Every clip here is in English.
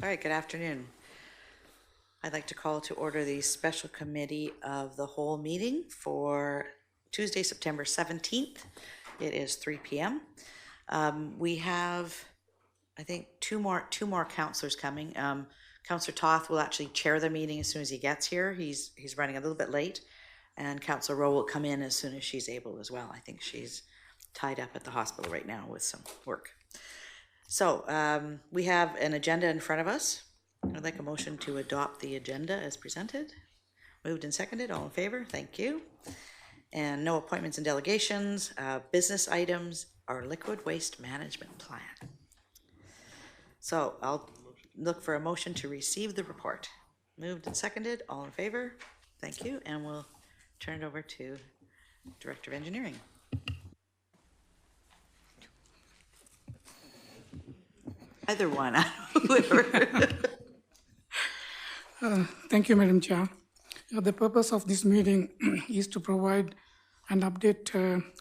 All right, good afternoon. I'd like to call to order the special committee of the whole meeting for Tuesday, September 17th. It is 3 p.m. We have, I think, two more counselors coming. Councillor Toth will actually chair the meeting as soon as he gets here. He's running a little bit late, and Councillor Rowe will come in as soon as she's able as well. I think she's tied up at the hospital right now with some work. So we have an agenda in front of us. I'd like a motion to adopt the agenda as presented. Moved and seconded, all in favor, thank you. And no appointments and delegations, business items, our liquid waste management plan. So I'll look for a motion to receive the report. Moved and seconded, all in favor, thank you. And we'll turn it over to Director of Engineering. Either one, whoever. Thank you, Madam Chair. The purpose of this meeting is to provide an update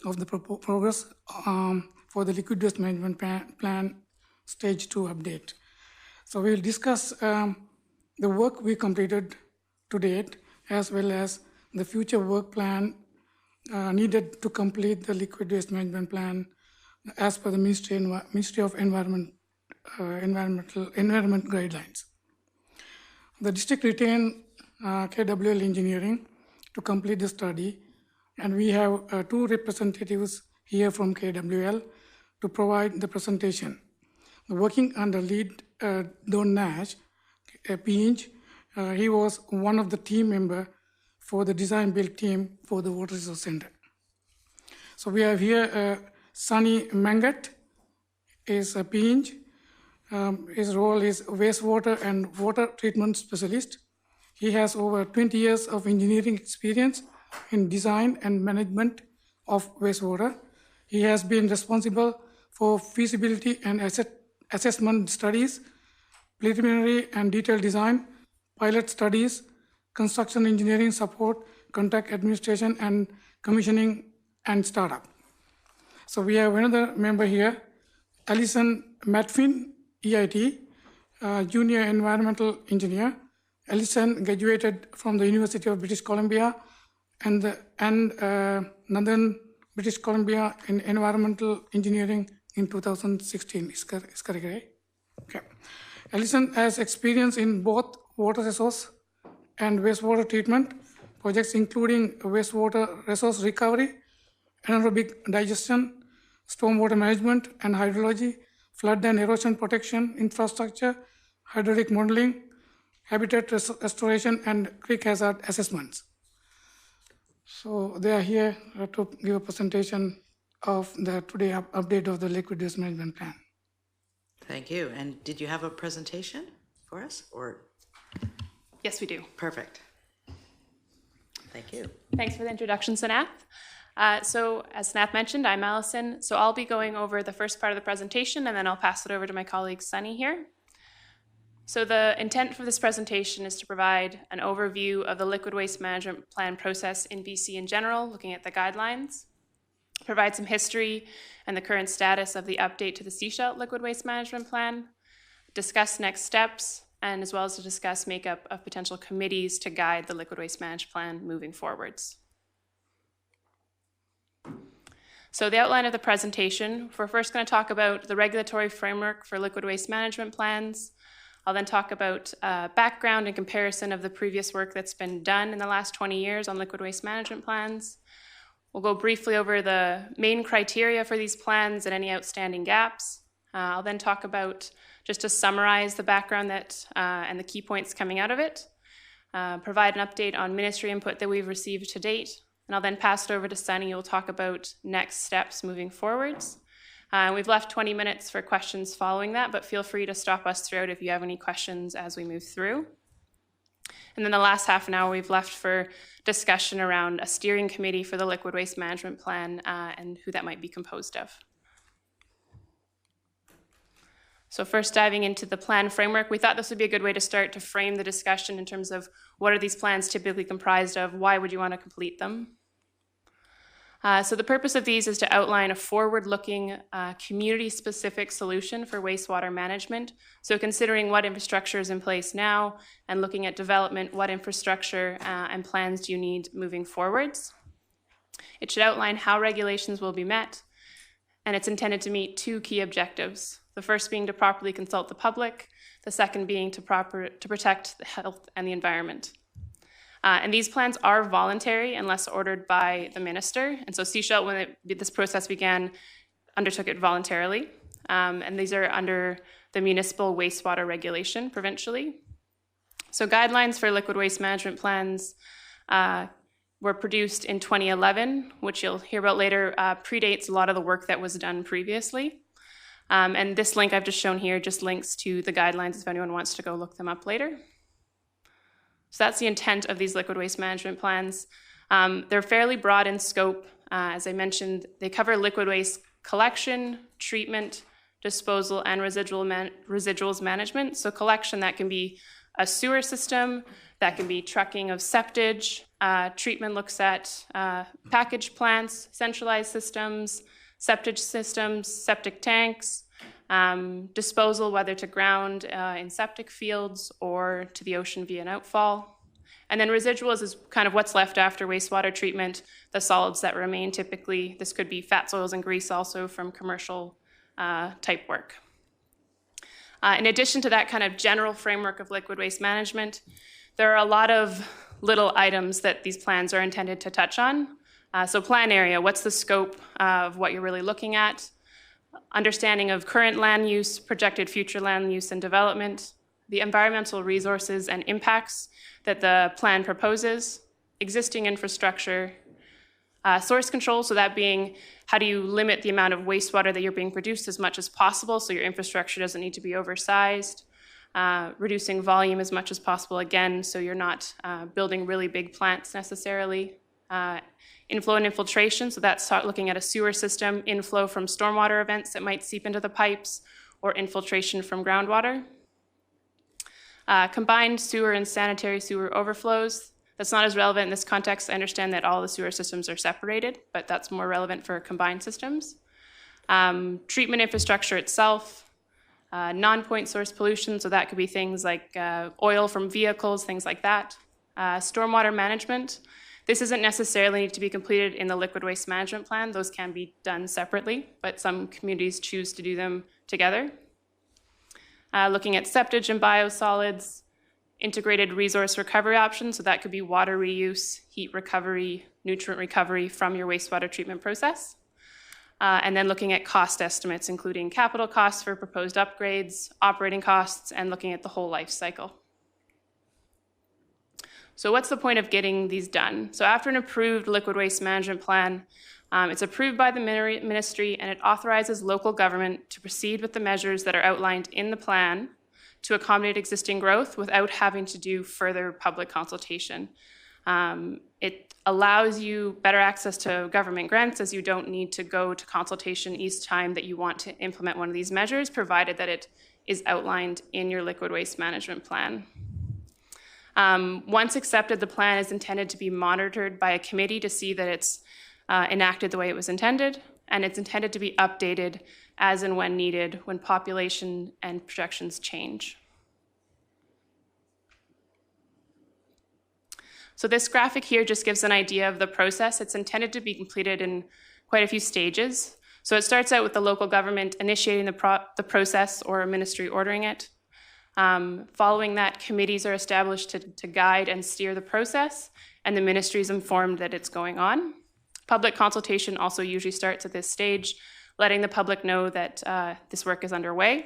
of the progress for the liquid waste management plan stage 2 update. So we'll discuss the work we completed to date, as well as the future work plan needed to complete the liquid waste management plan as per the Ministry of Environment guidelines. The district retained KWL Engineering to complete the study, and we have two representatives here from KWL to provide the presentation. Working under lead Don Nash, Pinch, he was one of the team member for the design build team for the Water Resource Center. So we have here Sunny Mangat is a Pinch. His role is wastewater and water treatment specialist. He has over 20 years of engineering experience in design and management of wastewater. He has been responsible for feasibility and assessment studies, preliminary and detailed design, pilot studies, construction engineering support, contract administration, and commissioning and startup. So we have another member here, Alison Matfin, EIT, Junior Environmental Engineer. Alison graduated from the University of British Columbia and Northern British Columbia in Environmental Engineering in 2016. Is correct, right? Okay. Alison has experience in both water resource and wastewater treatment projects, including wastewater resource recovery, anaerobic digestion, stormwater management and hydrology, flood and erosion protection, infrastructure, hydraulic modeling, habitat restoration, and creek hazard assessments. So they are here to give a presentation of the today update of the liquid waste management plan. Thank you. And did you have a presentation for us, or? Yes, we do. Perfect. Thank you. Thanks for the introduction, Sanath. So as Sanath mentioned, I'm Allison. So I'll be going over the first part of the presentation, and then I'll pass it over to my colleague Sunny here. So the intent for this presentation is to provide an overview of the liquid waste management plan process in BC in general, looking at the guidelines, provide some history and the current status of the update to the Seashell liquid waste management plan, discuss next steps, and as well as to discuss makeup of potential committees to guide the liquid waste management plan moving forwards. So the outline of the presentation, we're first going to talk about the regulatory framework for liquid waste management plans. I'll then talk about background and comparison of the previous work that's been done in the last 20 years on liquid waste management plans. We'll go briefly over the main criteria for these plans and any outstanding gaps. I'll then talk about, just to summarize the background that and the key points coming out of it, provide an update on ministry input that we've received to date, and I'll then pass it over to Sunny, who will talk about next steps moving forwards. We've left 20 minutes for questions following that, but feel free to stop us throughout if you have any questions as we move through. And then the last half an hour we've left for discussion around a steering committee for the liquid waste management plan and who that might be composed of. So first, diving into the plan framework, we thought this would be a good way to start to frame the discussion in terms of what are these plans typically comprised of, why would you want to complete them? So the purpose of these is to outline a forward-looking, community-specific solution for wastewater management. So considering what infrastructure is in place now and looking at development, what infrastructure and plans do you need moving forwards. It should outline how regulations will be met, and it's intended to meet two key objectives. The first being to properly consult the public, the second being to protect the health and the environment. And these plans are voluntary unless ordered by the minister. And so Sechelt, when this process began, undertook it voluntarily. And these are under the municipal wastewater regulation provincially. So guidelines for liquid waste management plans were produced in 2011, which you'll hear about later, predates a lot of the work that was done previously. And this link I've just shown here just links to the guidelines if anyone wants to go look them up later. So that's the intent of these liquid waste management plans. They're fairly broad in scope. As I mentioned, they cover liquid waste collection, treatment, disposal, and residuals management. So collection, that can be a sewer system, that can be trucking of septage. Treatment looks at packaged plants, centralized systems, septic tanks, disposal, whether to ground in septic fields or to the ocean via an outfall. And then residuals is kind of what's left after wastewater treatment, the solids that remain typically. This could be fats, oils, and grease also from commercial type work. In addition to that kind of general framework of liquid waste management, there are a lot of little items that these plans are intended to touch on. So plan area, what's the scope of what you're really looking at? Understanding of current land use, projected future land use and development, the environmental resources and impacts that the plan proposes, existing infrastructure, source control, so that being how do you limit the amount of wastewater that you're being produced as much as possible so your infrastructure doesn't need to be oversized, reducing volume as much as possible again so you're not building really big plants necessarily. Inflow and infiltration, so that's looking at a sewer system, inflow from stormwater events that might seep into the pipes, or infiltration from groundwater. Combined sewer and sanitary sewer overflows. That's not as relevant in this context. I understand that all the sewer systems are separated, but that's more relevant for combined systems. Treatment infrastructure itself, non-point source pollution, so that could be things like oil from vehicles, things like that. Stormwater management. This isn't necessarily need to be completed in the liquid waste management plan. Those can be done separately, but some communities choose to do them together. Looking at septage and biosolids, integrated resource recovery options, so that could be water reuse, heat recovery, nutrient recovery from your wastewater treatment process. And then looking at cost estimates, including capital costs for proposed upgrades, operating costs, and looking at the whole life cycle. So what's the point of getting these done? So after an approved liquid waste management plan, it's approved by the ministry and it authorizes local government to proceed with the measures that are outlined in the plan to accommodate existing growth without having to do further public consultation. It allows you better access to government grants as you don't need to go to consultation each time that you want to implement one of these measures, provided that it is outlined in your liquid waste management plan. Once accepted, the plan is intended to be monitored by a committee to see that it's enacted the way it was intended, and it's intended to be updated as and when needed when population and projections change. So this graphic here just gives an idea of the process. It's intended to be completed in quite a few stages. So it starts out with the local government initiating the process or a ministry ordering it. Following that, committees are established to guide and steer the process, and the ministry is informed that it's going on. Public consultation also usually starts at this stage, letting the public know that this work is underway.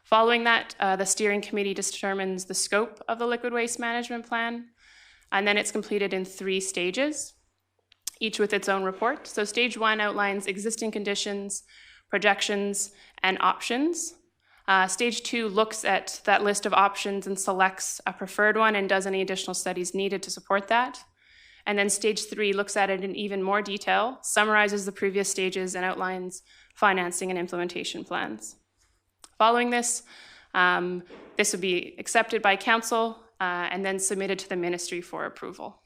Following that, the steering committee determines the scope of the liquid waste management plan, and then it's completed in 3 stages, each with its own report. So stage 1 outlines existing conditions, projections, and options. Stage 2 looks at that list of options and selects a preferred one and does any additional studies needed to support that. And then stage 3 looks at it in even more detail, summarizes the previous stages, and outlines financing and implementation plans. Following this, this would be accepted by council and then submitted to the ministry for approval.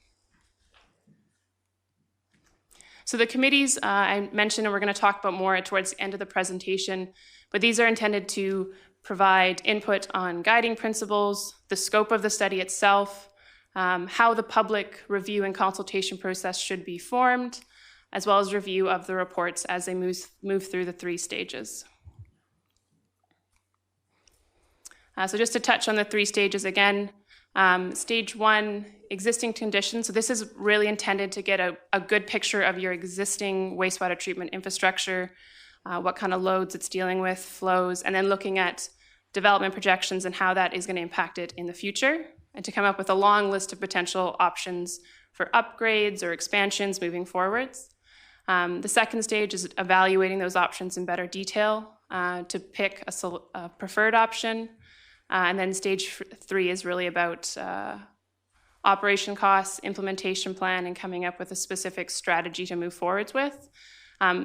So the committees I mentioned, and we're going to talk about more towards the end of the presentation, but these are intended to provide input on guiding principles, the scope of the study itself, how the public review and consultation process should be formed, as well as review of the reports as they move through the 3 stages. So just to touch on the 3 stages again, stage 1, existing conditions. So this is really intended to get a good picture of your existing wastewater treatment infrastructure, what kind of loads it's dealing with, flows, and then looking at development projections and how that is going to impact it in the future, and to come up with a long list of potential options for upgrades or expansions moving forwards. The second stage is evaluating those options in better detail to pick a preferred option. And then stage 3 is really about operation costs, implementation plan, and coming up with a specific strategy to move forwards with.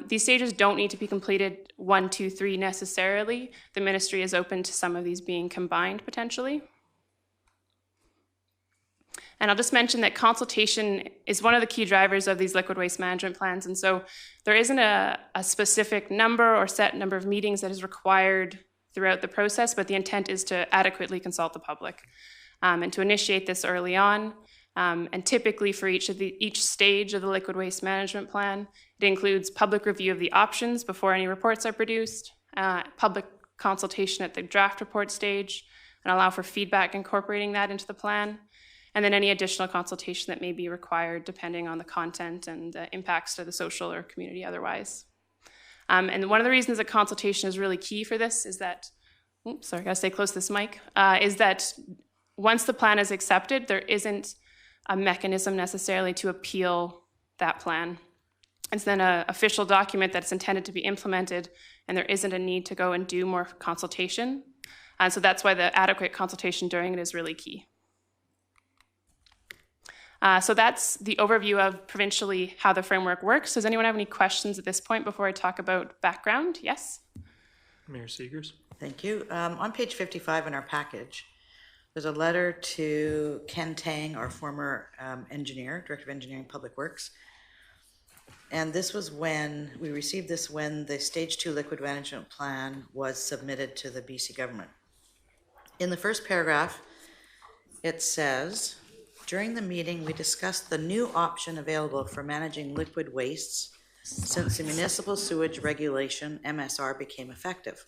These stages don't need to be completed 1, 2, 3 necessarily. The ministry is open to some of these being combined potentially. And I'll just mention that consultation is one of the key drivers of these liquid waste management plans. And so there isn't a specific number or set number of meetings that is required throughout the process, but the intent is to adequately consult the public and to initiate this early on. And typically for each stage of the liquid waste management plan, it includes public review of the options before any reports are produced, public consultation at the draft report stage, and allow for feedback incorporating that into the plan, and then any additional consultation that may be required depending on the content and the impacts to the social or community otherwise. And one of the reasons that consultation is really key for this is that, oops, sorry, I gotta stay close to this mic, is that once the plan is accepted, there isn't a mechanism necessarily to appeal that plan. It's then an official document that's intended to be implemented, and there isn't a need to go and do more consultation. And so that's why the adequate consultation during it is really key. So that's the overview of provincially how the framework works. Does anyone have any questions at this point before I talk about background? Yes? Mayor Seegers. Thank you. On page 55 in our package, there's a letter to Ken Tang, our former engineer, Director of Engineering Public Works. And this was when, we received this when the Stage 2 Liquid Management Plan was submitted to the BC government. In the first paragraph, it says, during the meeting, we discussed the new option available for managing liquid wastes since the Municipal Sewage Regulation, MSR, became effective.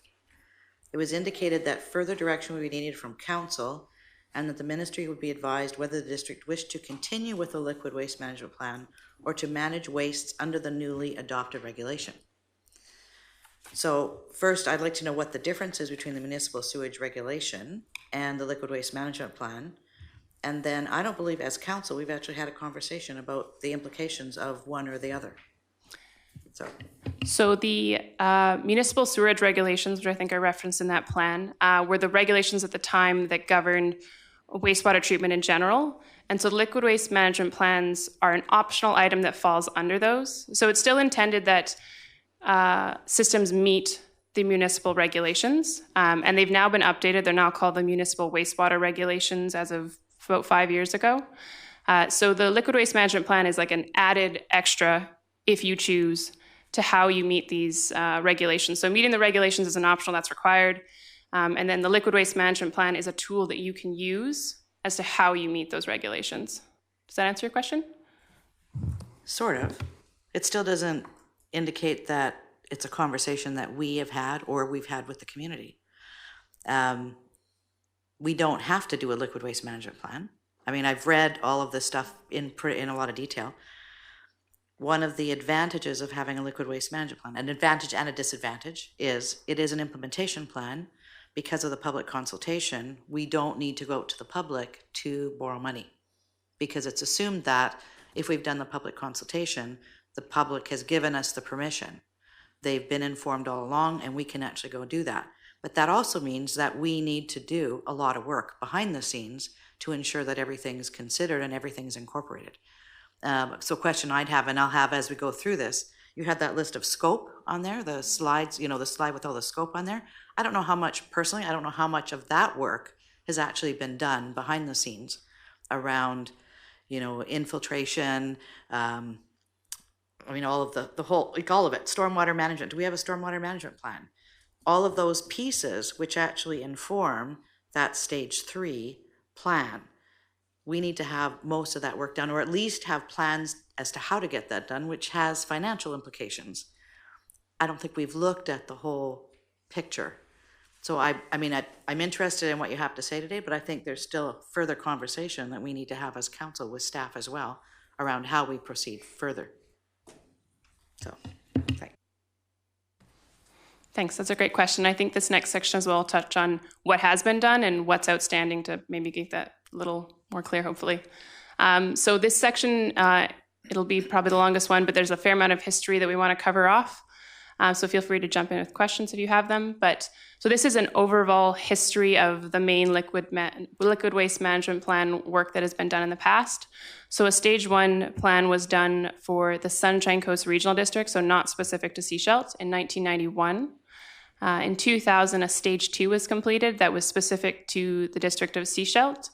It was indicated that further direction would be needed from Council and that the Ministry would be advised whether the district wished to continue with the liquid waste management plan or to manage wastes under the newly adopted regulation. So first, I'd like to know what the difference is between the Municipal Sewage Regulation and the liquid waste management plan. And then I don't believe as council, we've actually had a conversation about the implications of one or the other. So the municipal sewage regulations, which I think are referenced in that plan, were the regulations at the time that governed wastewater treatment in general. And so liquid waste management plans are an optional item that falls under those. So it's still intended that systems meet the municipal regulations. And they've now been updated. They're now called the municipal wastewater regulations as of about 5 years ago. So the liquid waste management plan is like an added extra, if you choose, to how you meet these regulations. So meeting the regulations is an optional that's required. And then the liquid waste management plan is a tool that you can use as to how you meet those regulations. Does that answer your question? Sort of. It still doesn't indicate that it's a conversation that we have had or we've had with the community. We don't have to do a liquid waste management plan. I mean, I've read all of this stuff in a lot of detail. One of the advantages of having a liquid waste management plan, an advantage and a disadvantage, is it is an implementation plan. Because of the public consultation, we don't need to go out to the public to borrow money, because it's assumed that if we've done the public consultation, the public has given us the permission. They've been informed all along, and we can actually go do that. But that also means that we need to do a lot of work behind the scenes to ensure that everything's considered and everything's incorporated. So question I'd have, and I'll have as we go through this, you had that list of scope on there, the slides, the slide with all the scope on there. I don't know how much, personally, I don't know how much of that work has actually been done behind the scenes around, infiltration, I mean, all of the whole, like all of it, stormwater management. Do we have a stormwater management plan? All of those pieces which actually inform that stage 3 plan. We need to have most of that work done, or at least have plans as to how to get that done, which has financial implications. I don't think we've looked at the whole picture. So I'm interested in what you have to say today, but I think there's still further conversation that we need to have as council with staff as well around how we proceed further. So, thanks. Thanks, that's a great question. I think this next section as well will touch on what has been done and what's outstanding to maybe get that a little more clear, hopefully. So this section, it'll be probably the longest one, but there's a fair amount of history that we want to cover off. So feel free to jump in with questions if you have them. So this is an overall history of the main liquid waste management plan work that has been done in the past. So a stage 1 plan was done for the Sunshine Coast Regional District, so not specific to Sechelt, in 1991. In 2000, a stage 2 was completed that was specific to the district of Sechelt.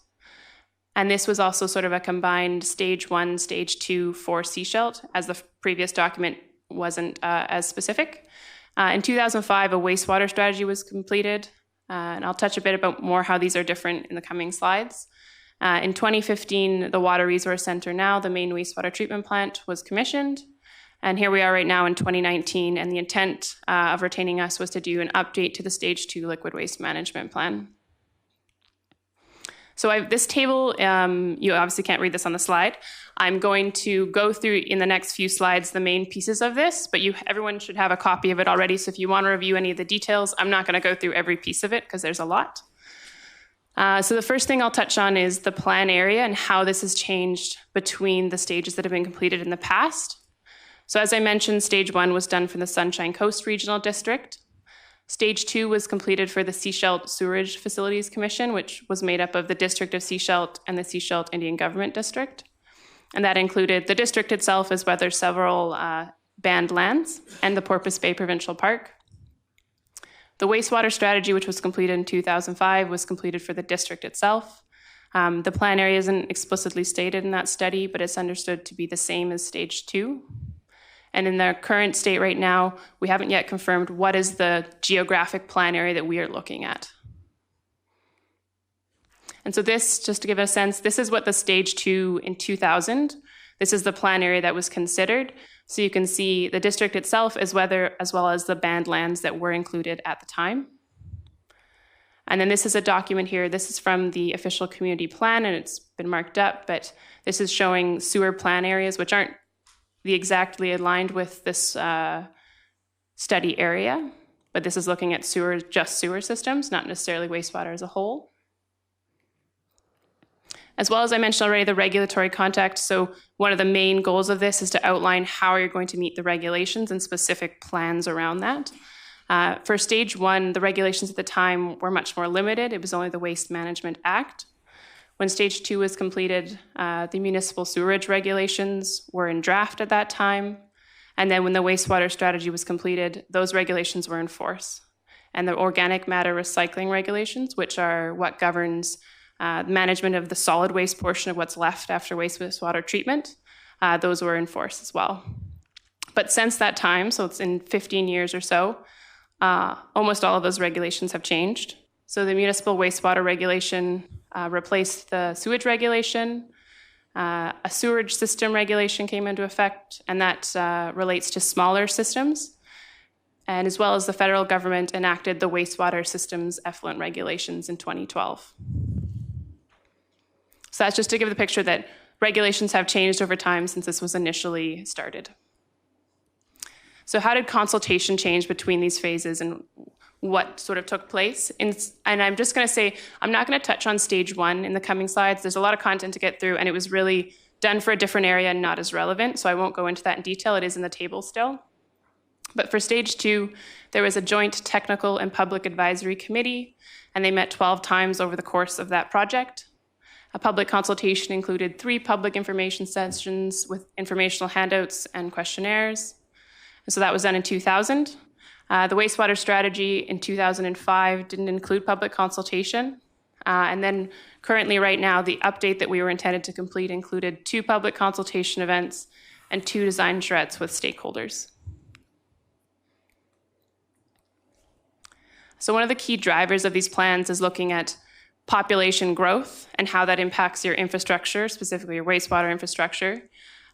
And this was also sort of a combined stage 1, stage 2 for Sechelt, as the previous document wasn't as specific. In 2005, a wastewater strategy was completed, and I'll touch a bit about more how these are different in the coming slides. In 2015, the Water Resource Center, now the main wastewater treatment plant, was commissioned. And here we are right now in 2019, and the intent of retaining us was to do an update to the stage 2 liquid waste management plan. So this table, you obviously can't read this on the slide. I'm going to go through in the next few slides the main pieces of this, but everyone should have a copy of it already. So if you want to review any of the details, I'm not going to go through every piece of it because there's a lot. So the first thing I'll touch on is the plan area and how this has changed between the stages that have been completed in the past. So as I mentioned, stage 1 was done for the Sunshine Coast Regional District. Stage 2 was completed for the Sechelt Sewerage Facilities Commission, which was made up of the District of Sechelt and the Sechelt Indian Government District. And that included the district itself, as well as several banned lands, and the Porpoise Bay Provincial Park. The wastewater strategy, which was completed in 2005, was completed for the district itself. The plan area isn't explicitly stated in that study, but it's understood to be the same as stage 2. And in their current state right now, we haven't yet confirmed what is the geographic plan area that we are looking at. And so this, just to give a sense, this is what the stage 2 in 2000, this is the plan area that was considered. So you can see the district itself as well as the banned lands that were included at the time. And then this is a document here. This is from the official community plan, and it's been marked up, but this is showing sewer plan areas, which aren't exactly aligned with this study area, but this is looking at just sewer systems, not necessarily wastewater as a whole. As well as I mentioned already, the regulatory context. So one of the main goals of this is to outline how you're going to meet the regulations and specific plans around that. For stage 1, the regulations at the time were much more limited. It was only the Waste Management Act. When stage 2 was completed, the municipal sewerage regulations were in draft at that time. And then when the wastewater strategy was completed, those regulations were in force. And the organic matter recycling regulations, which are what governs management of the solid waste portion of what's left after wastewater treatment, those were in force as well. But since that time, so it's in 15 years or so, almost all of those regulations have changed. So the municipal wastewater regulation replaced the sewage regulation. A sewerage system regulation came into effect, and that relates to smaller systems. And as well as the federal government enacted the wastewater systems effluent regulations in 2012. So that's just to give the picture that regulations have changed over time since this was initially started. So how did consultation change between these phases and what sort of took place? And I'm just going to say, I'm not going to touch on stage 1 in the coming slides. There's a lot of content to get through, and it was really done for a different area and not as relevant, so I won't go into that in detail. It is in the table still. But for stage 2, there was a joint technical and public advisory committee, and they met 12 times over the course of that project. A public consultation included 3 public information sessions with informational handouts and questionnaires. And so that was done in 2000. The wastewater strategy in 2005 didn't include public consultation. And then currently right now, the update that we were intended to complete included 2 public consultation events and 2 design charrettes with stakeholders. So one of the key drivers of these plans is looking at population growth and how that impacts your infrastructure, specifically your wastewater infrastructure.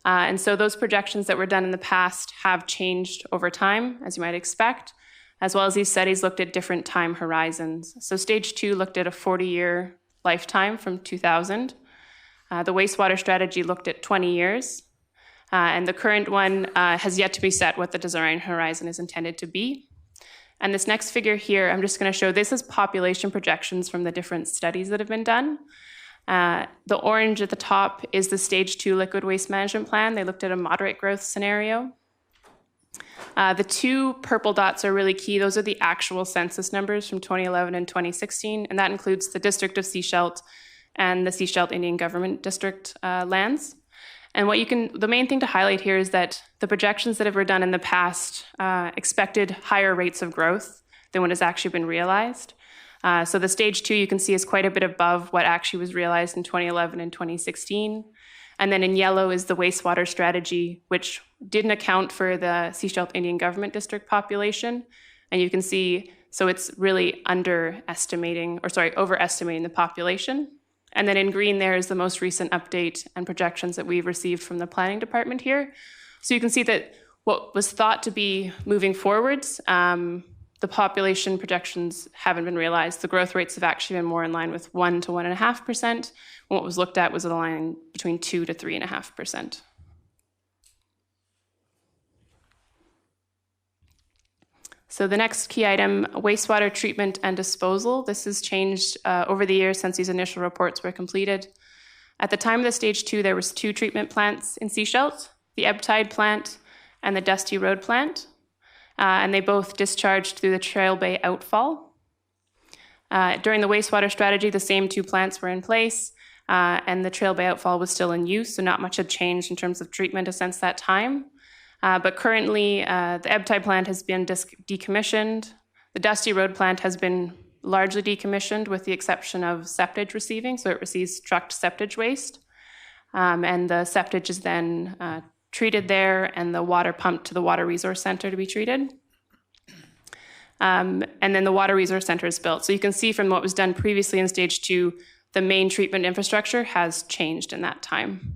And so those projections that were done in the past have changed over time, as you might expect, as well as these studies looked at different time horizons. So stage 2 looked at a 40-year lifetime from 2000. The wastewater strategy looked at 20 years. And the current one has yet to be set what the design horizon is intended to be. And this next figure here, I'm just going to show this is population projections from the different studies that have been done. The orange at the top is the stage 2 liquid waste management plan. They looked at a moderate growth scenario. The 2 purple dots are really key. Those are the actual census numbers from 2011 and 2016, and that includes the District of Sechelt and the Sechelt Indian Government District lands. And the main thing to highlight here is that the projections that have been done in the past expected higher rates of growth than what has actually been realized. So the stage 2 you can see is quite a bit above what actually was realized in 2011 and 2016. And then in yellow is the wastewater strategy, which didn't account for the Sechelt Indian Government District population. And you can see, so it's really overestimating the population. And then in green there is the most recent update and projections that we've received from the planning department here. So you can see that what was thought to be moving forwards, the population projections haven't been realized. The growth rates have actually been more in line with 1 to 1.5%. What was looked at was a line between 2 to 3.5%. So the next key item, wastewater treatment and disposal. This has changed over the years since these initial reports were completed. At the time of the stage 2, there was 2 treatment plants in Sechelt, the Ebtide plant and the Dusty Road plant. And they both discharged through the Trail Bay outfall. During the wastewater strategy, the same 2 plants were in place, and the Trail Bay outfall was still in use, so not much had changed in terms of treatment since that time. But currently, the Ebtide plant has been decommissioned. The Dusty Road plant has been largely decommissioned with the exception of septage receiving, so it receives trucked septage waste. And the septage is then treated there and the water pumped to the Water Resource Center to be treated. And then the Water Resource Center is built. So you can see from what was done previously in stage 2, the main treatment infrastructure has changed in that time.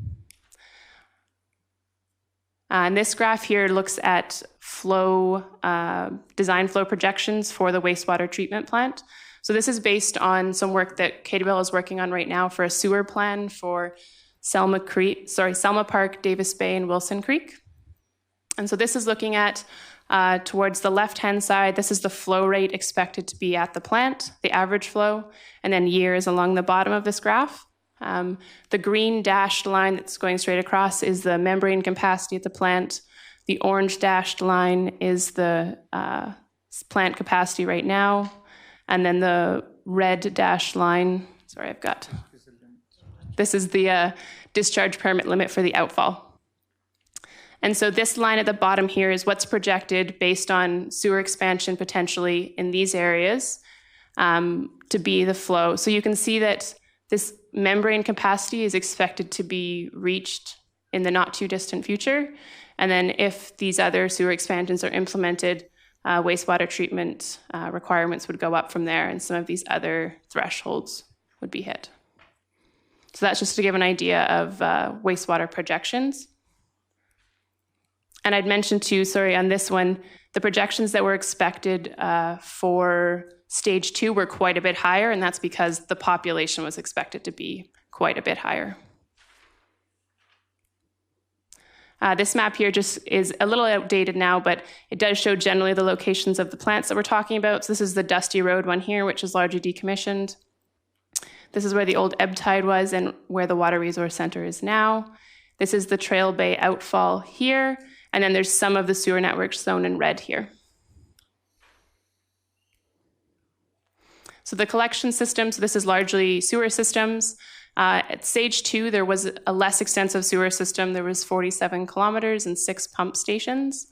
And this graph here looks at design flow projections for the wastewater treatment plant. So this is based on some work that KWL is working on right now for a sewer plan for Selma Park, Davis Bay, and Wilson Creek. And so this is looking at towards the left-hand side, this is the flow rate expected to be at the plant, the average flow, and then years along the bottom of this graph. The green dashed line that's going straight across is the membrane capacity at the plant. The orange dashed line is the plant capacity right now. And then the red dashed line, this is the discharge permit limit for the outfall. And so this line at the bottom here is what's projected based on sewer expansion potentially in these areas to be the flow. So you can see that this membrane capacity is expected to be reached in the not too distant future. And then if these other sewer expansions are implemented, wastewater treatment requirements would go up from there and some of these other thresholds would be hit. So that's just to give an idea of wastewater projections. And I'd mentioned too, on this one, the projections that were expected for stage 2 were quite a bit higher, and that's because the population was expected to be quite a bit higher. This map here just is a little outdated now, but it does show generally the locations of the plants that we're talking about. So this is the Dusty Road one here, which is largely decommissioned. This is where the old Ebtide was and where the Water Resource Center is now. This is the Trail Bay outfall here, and then there's some of the sewer networks shown in red here. So the collection system, so this is largely sewer systems. At stage 2, there was a less extensive sewer system. There was 47 kilometers and 6 pump stations.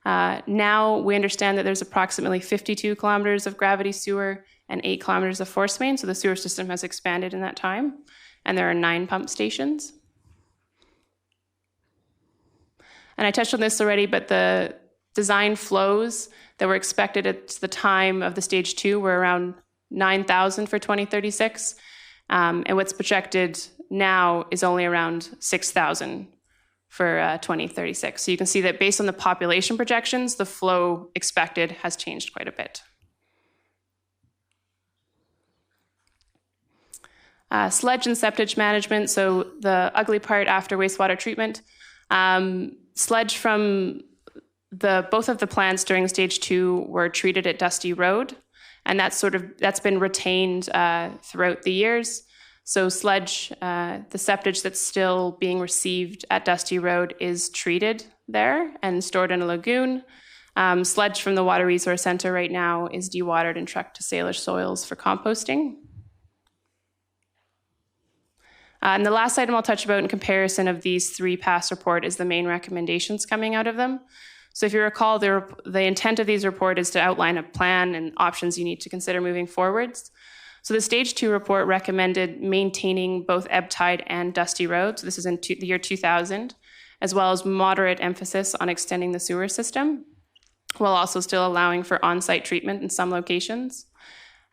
Now we understand that there's approximately 52 kilometers of gravity sewer and 8 kilometers of force main. So the sewer system has expanded in that time. And there are 9 pump stations. And I touched on this already, but the design flows that were expected at the time of the stage 2 were around 9,000 for 2036. And what's projected now is only around 6,000 for 2036. So you can see that based on the population projections, the flow expected has changed quite a bit. Sludge and septage management, so the ugly part after wastewater treatment. Sludge from both of the plants during stage 2 were treated at Dusty Road, and that's been retained throughout the years. So sludge, the septage that's still being received at Dusty Road is treated there and stored in a lagoon. Sludge from the Water Resource Center right now is dewatered and trucked to Salish soils for composting. And the last item I'll touch about in comparison of these 3 past report is the main recommendations coming out of them. So if you recall, the intent of these report is to outline a plan and options you need to consider moving forwards. So the stage 2 report recommended maintaining both ebb tide and Dusty Road. So this is in the year 2000, as well as moderate emphasis on extending the sewer system, while also still allowing for on-site treatment in some locations,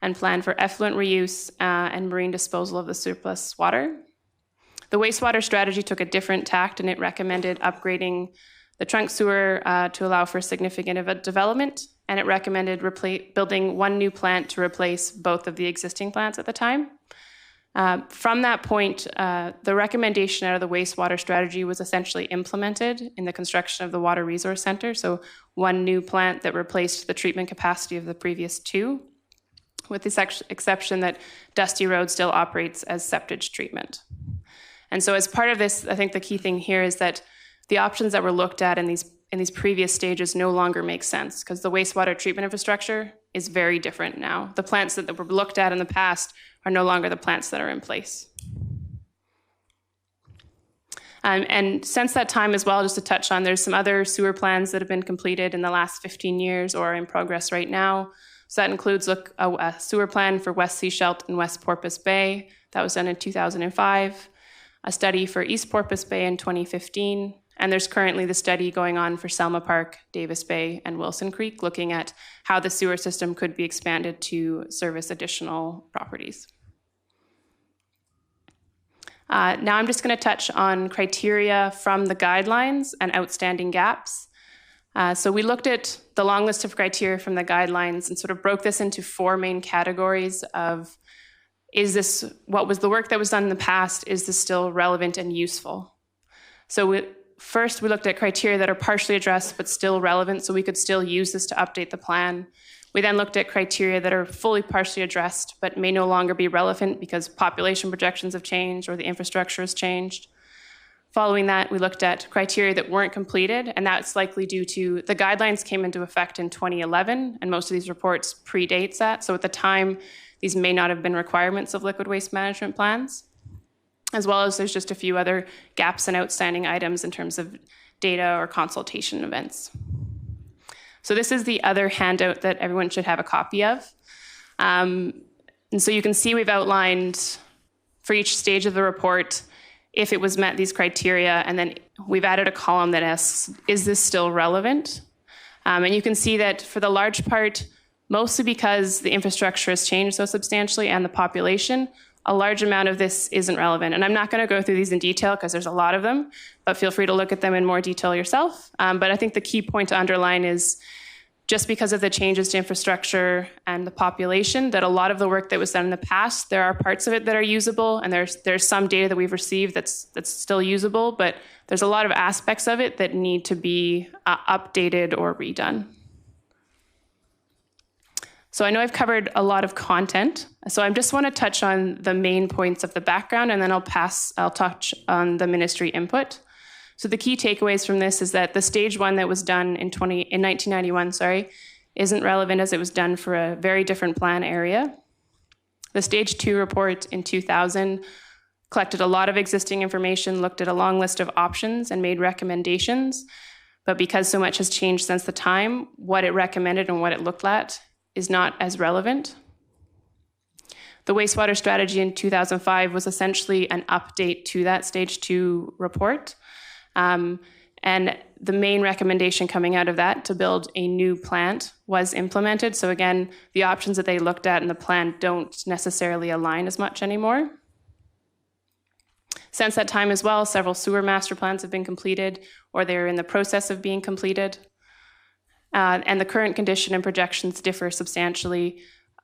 and plan for effluent reuse and marine disposal of the surplus water. The wastewater strategy took a different tact, and it recommended upgrading the trunk sewer to allow for significant development, and it recommended building 1 new plant to replace both of the existing plants at the time. From that point, the recommendation out of the wastewater strategy was essentially implemented in the construction of the Water Resource Center, so 1 new plant that replaced the treatment capacity of the previous 2, with the exception that Dusty Road still operates as septage treatment. And so as part of this, I think the key thing here is that the options that were looked at in these previous stages no longer make sense, because the wastewater treatment infrastructure is very different now. The plants that were looked at in the past are no longer the plants that are in place. And since that time as well, just to touch on, there's some other sewer plans that have been completed in the last 15 years or are in progress right now. So that includes a sewer plan for West Seashelt and West Porpoise Bay. That was done in 2005. A study for East Porpoise Bay in 2015. And there's currently the study going on for Selma Park, Davis Bay, and Wilson Creek, looking at how the sewer system could be expanded to service additional properties. Now I'm just going to touch on criteria from the guidelines and outstanding gaps. So we looked at the long list of criteria from the guidelines and sort of broke this into 4 main categories of, is this, what was the work that was done in the past, is this still relevant and useful? So first, we looked at criteria that are partially addressed but still relevant, so we could still use this to update the plan. We then looked at criteria that are fully partially addressed but may no longer be relevant because population projections have changed or the infrastructure has changed. Following that, we looked at criteria that weren't completed, and that's likely due to the guidelines came into effect in 2011, and most of these reports predates that. So at the time, these may not have been requirements of liquid waste management plans, as well as there's just a few other gaps and outstanding items in terms of data or consultation events. So this is the other handout that everyone should have a copy of. And so you can see we've outlined for each stage of the report if it was met these criteria, and then we've added a column that asks, is this still relevant? And you can see that for the large part, mostly because the infrastructure has changed so substantially and the population, a large amount of this isn't relevant. And I'm not going to go through these in detail because there's a lot of them, but feel free to look at them in more detail yourself. But I think the key point to underline is just because of the changes to infrastructure and the population, that a lot of the work that was done in the past, there are parts of it that are usable, and there's some data that we've received that's still usable, but there's a lot of aspects of it that need to be updated or redone. So I know I've covered a lot of content, so I just want to touch on the main points of the background, and then I'll touch on the ministry input. So the key takeaways from this is that the stage 1 that was done in 1991, isn't relevant as it was done for a very different plan area. The stage 2 report in 2000 collected a lot of existing information, looked at a long list of options, and made recommendations. But because so much has changed since the time, what it recommended and what it looked at is not as relevant. The wastewater strategy in 2005 was essentially an update to that stage 2 report. And And the main recommendation coming out of that to build a new plant was implemented. So again, the options that they looked at in the plan don't necessarily align as much anymore. Since that time as well, several sewer master plans have been completed or they're in the process of being completed. And the current condition and projections differ substantially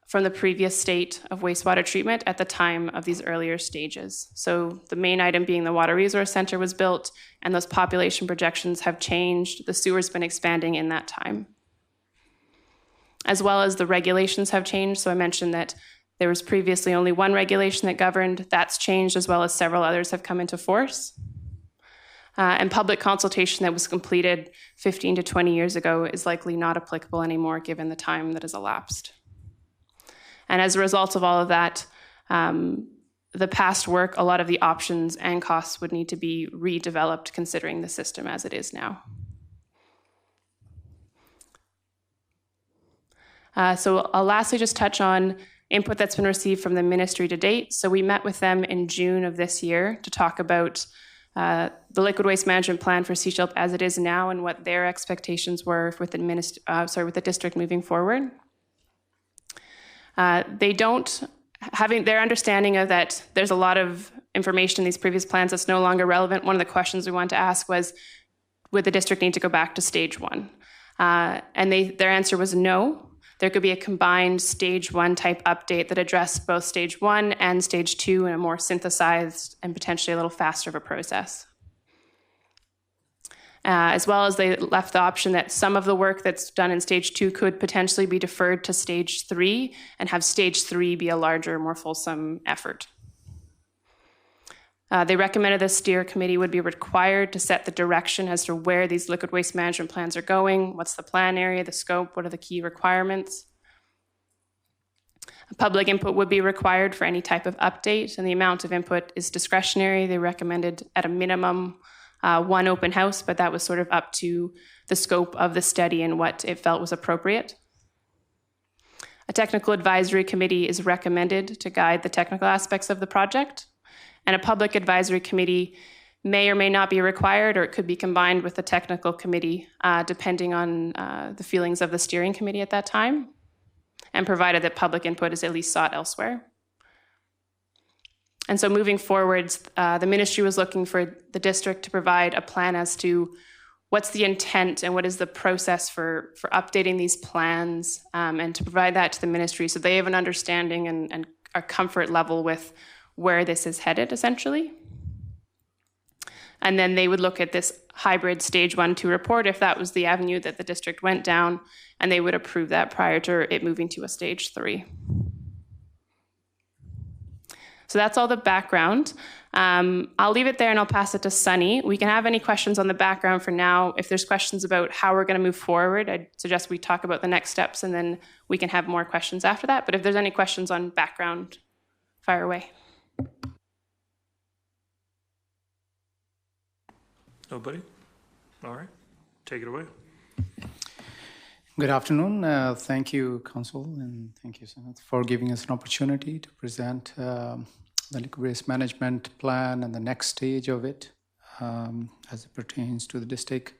from the previous state of wastewater treatment at the time of these earlier stages. So the main item being the Water Resource Center was built, and those population projections have changed. The sewer's been expanding in that time. As well as the regulations have changed. So I mentioned that there was previously only one regulation that governed. That's changed, as well as several others have come into force. And public consultation that was completed 15 to 20 years ago is likely not applicable anymore given the time that has elapsed. And as a result of all of that, the past work, a lot of the options and costs would need to be redeveloped considering the system as it is now. So I'll lastly just touch on input that's been received from the ministry to date. So we met with them in June of this year to talk about the liquid waste management plan for Seashell as it is now and what their expectations were with the district moving forward. They don't, having their understanding of that there's a lot of information in these previous plans that's no longer relevant. One of the questions we wanted to ask was, would the district need to go back to stage one? And their answer was no. There could be a combined stage one type update that addressed both stage one and stage two in a more synthesized and potentially a little faster of a process. As well as they left the option that some of the work that's done in stage two could potentially be deferred to stage three and have stage three be a larger, more fulsome effort. They recommended the steer committee would be required to set the direction as to where these liquid waste management plans are going, what's the plan area, the scope, what are the key requirements. Public input would be required for any type of update, and the amount of input is discretionary. They recommended at a minimum one open house, but that was sort of up to the scope of the study and what it felt was appropriate. A technical advisory committee is recommended to guide the technical aspects of the project, and a public advisory committee may or may not be required, or it could be combined with the technical committee, depending on the feelings of the steering committee at that time, and provided that public input is at least sought elsewhere. And so moving forwards, the ministry was looking for the district to provide a plan as to what's the intent and what is the process for updating these plans, and to provide that to the ministry so they have an understanding and a comfort level with where this is headed, essentially. And then they would look at this hybrid stage 1-2 report if that was the avenue that the district went down, and they would approve that prior to it moving to a stage 3. So that's all the background. I'll leave it there and I'll pass it to Sunny. We can have any questions on the background for now. If there's questions about how we're going to move forward, I'd suggest we talk about the next steps and then we can have more questions after that. But if there's any questions on background, fire away. Nobody? All right, take it away. Good afternoon. Thank you, Council, and thank you, Senate, for giving us an opportunity to present the liquid waste management plan and the next stage of it as it pertains to the district.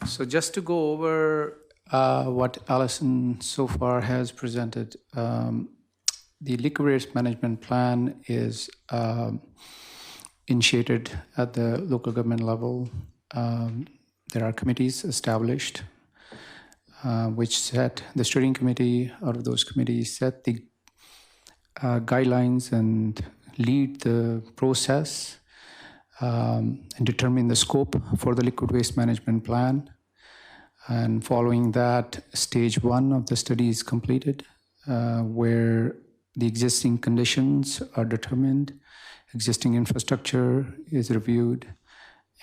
So just to go over what Alison so far has presented, the liquid waste management plan is initiated at the local government level. There are committees established which set the steering committee. Out of those committees set the guidelines and lead the process and determine the scope for the liquid waste management plan. And following that, stage 1 of the study is completed, where the existing conditions are determined, existing infrastructure is reviewed,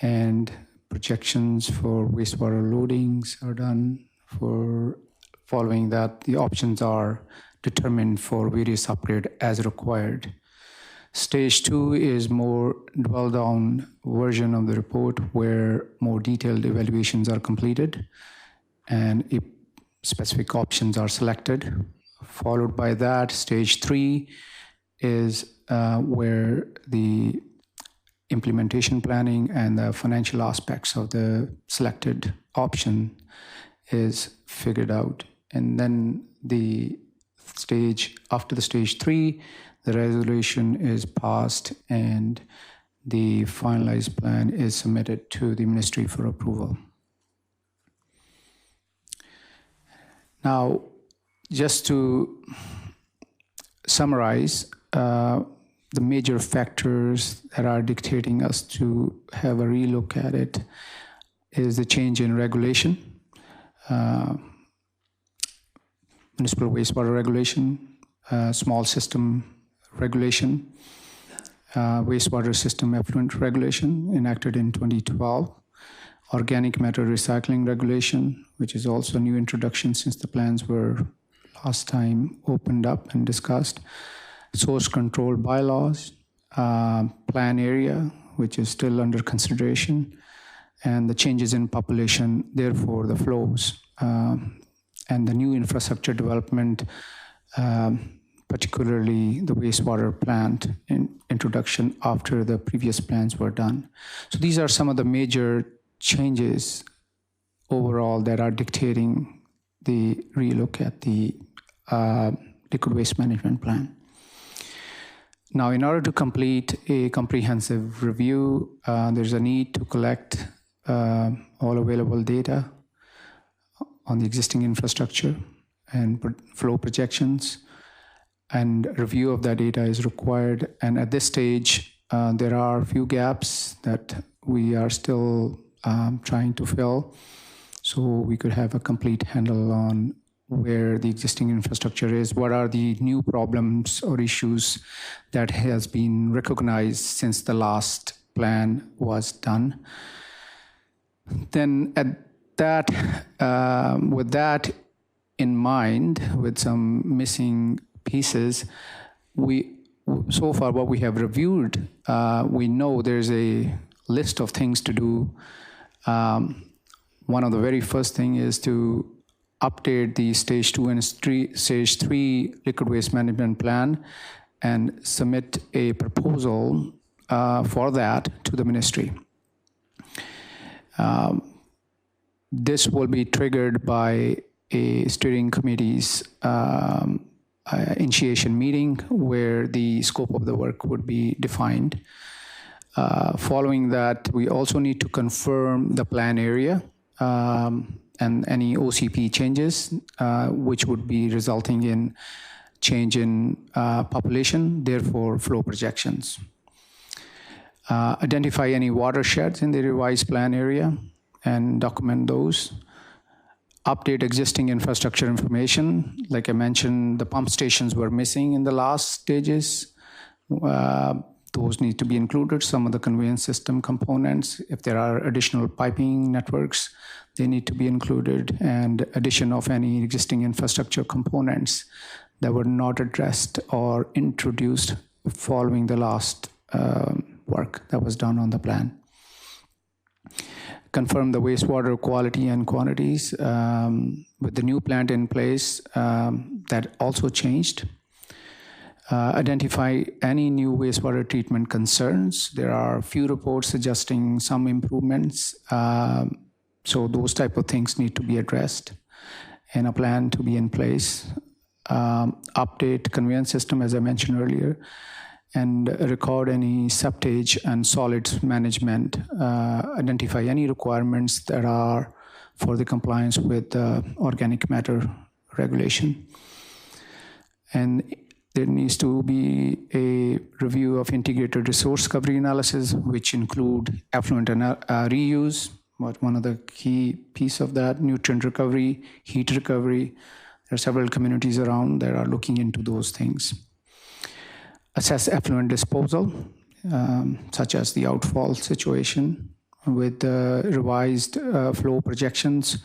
and projections for wastewater loadings are done. Following that, the options are determined for various upgrade as required. Stage 2 is more dwell down version of the report where more detailed evaluations are completed and if specific options are selected. Followed by that, stage 3 is where the implementation planning and the financial aspects of the selected option is figured out. And then after the stage 3, the resolution is passed and the finalized plan is submitted to the ministry for approval. Now, just to summarize, the major factors that are dictating us to have a relook at it is the change in regulation, municipal wastewater regulation, small system regulation, wastewater system effluent regulation enacted in 2012, organic matter recycling regulation, which is also a new introduction since the plans were last time opened up and discussed, source control bylaws, plan area, which is still under consideration, and the changes in population, therefore the flows, and the new infrastructure development, particularly the wastewater plant introduction after the previous plans were done. So these are some of the major changes overall that are dictating the relook at the liquid waste management plan. Now, in order to complete a comprehensive review, there's a need to collect all available data on the existing infrastructure and flow projections, and review of that data is required. And at this stage, there are a few gaps that we are still trying to fill, so we could have a complete handle on where the existing infrastructure is, what are the new problems or issues that has been recognized since the last plan was done. Then at that, with that in mind, with some missing pieces, so far what we have reviewed, we know there's a list of things to do. One of the very first thing is to update the stage 2 and stage 3 liquid waste management plan and submit a proposal for that to the ministry. This will be triggered by a steering committee's initiation meeting where the scope of the work would be defined. Following that, we also need to confirm the plan area and any OCP changes, which would be resulting in change in population, therefore flow projections. Identify any watersheds in the revised plan area and document those. Update existing infrastructure information. Like I mentioned, the pump stations were missing in the last stages. Those need to be included. Some of the conveyance system components, if there are additional piping networks, they need to be included, and addition of any existing infrastructure components that were not addressed or introduced following the last work that was done on the plan. Confirm the wastewater quality and quantities with the new plant in place that also changed. Identify any new wastewater treatment concerns. There are a few reports suggesting some improvements. So those type of things need to be addressed and a plan to be in place. Update conveyance system, as I mentioned earlier, and record any septage and solids management. Identify any requirements that are for the compliance with organic matter regulation. And there needs to be a review of integrated resource recovery analysis, which include effluent and reuse. But one of the key piece of that, nutrient recovery, heat recovery. There are several communities around that are looking into those things. Assess effluent disposal, such as the outfall situation with revised flow projections.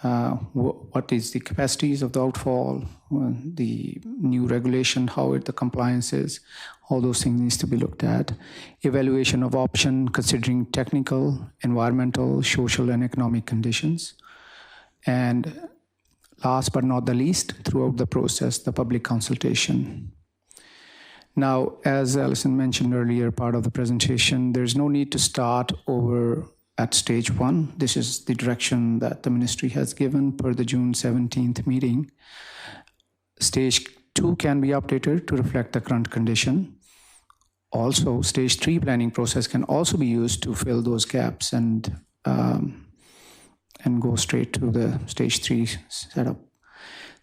What is the capacities of the outfall, the new regulation, how the compliance is, all those things needs to be looked at. Evaluation of option considering technical, environmental, social, and economic conditions. And last but not the least, throughout the process, the public consultation. Now, as Alison mentioned earlier, part of the presentation, there's no need to start over at stage 1. This is the direction that the ministry has given per the June 17th meeting. Stage 2 can be updated to reflect the current condition. Also, stage 3 planning process can also be used to fill those gaps and go straight to the stage 3 setup.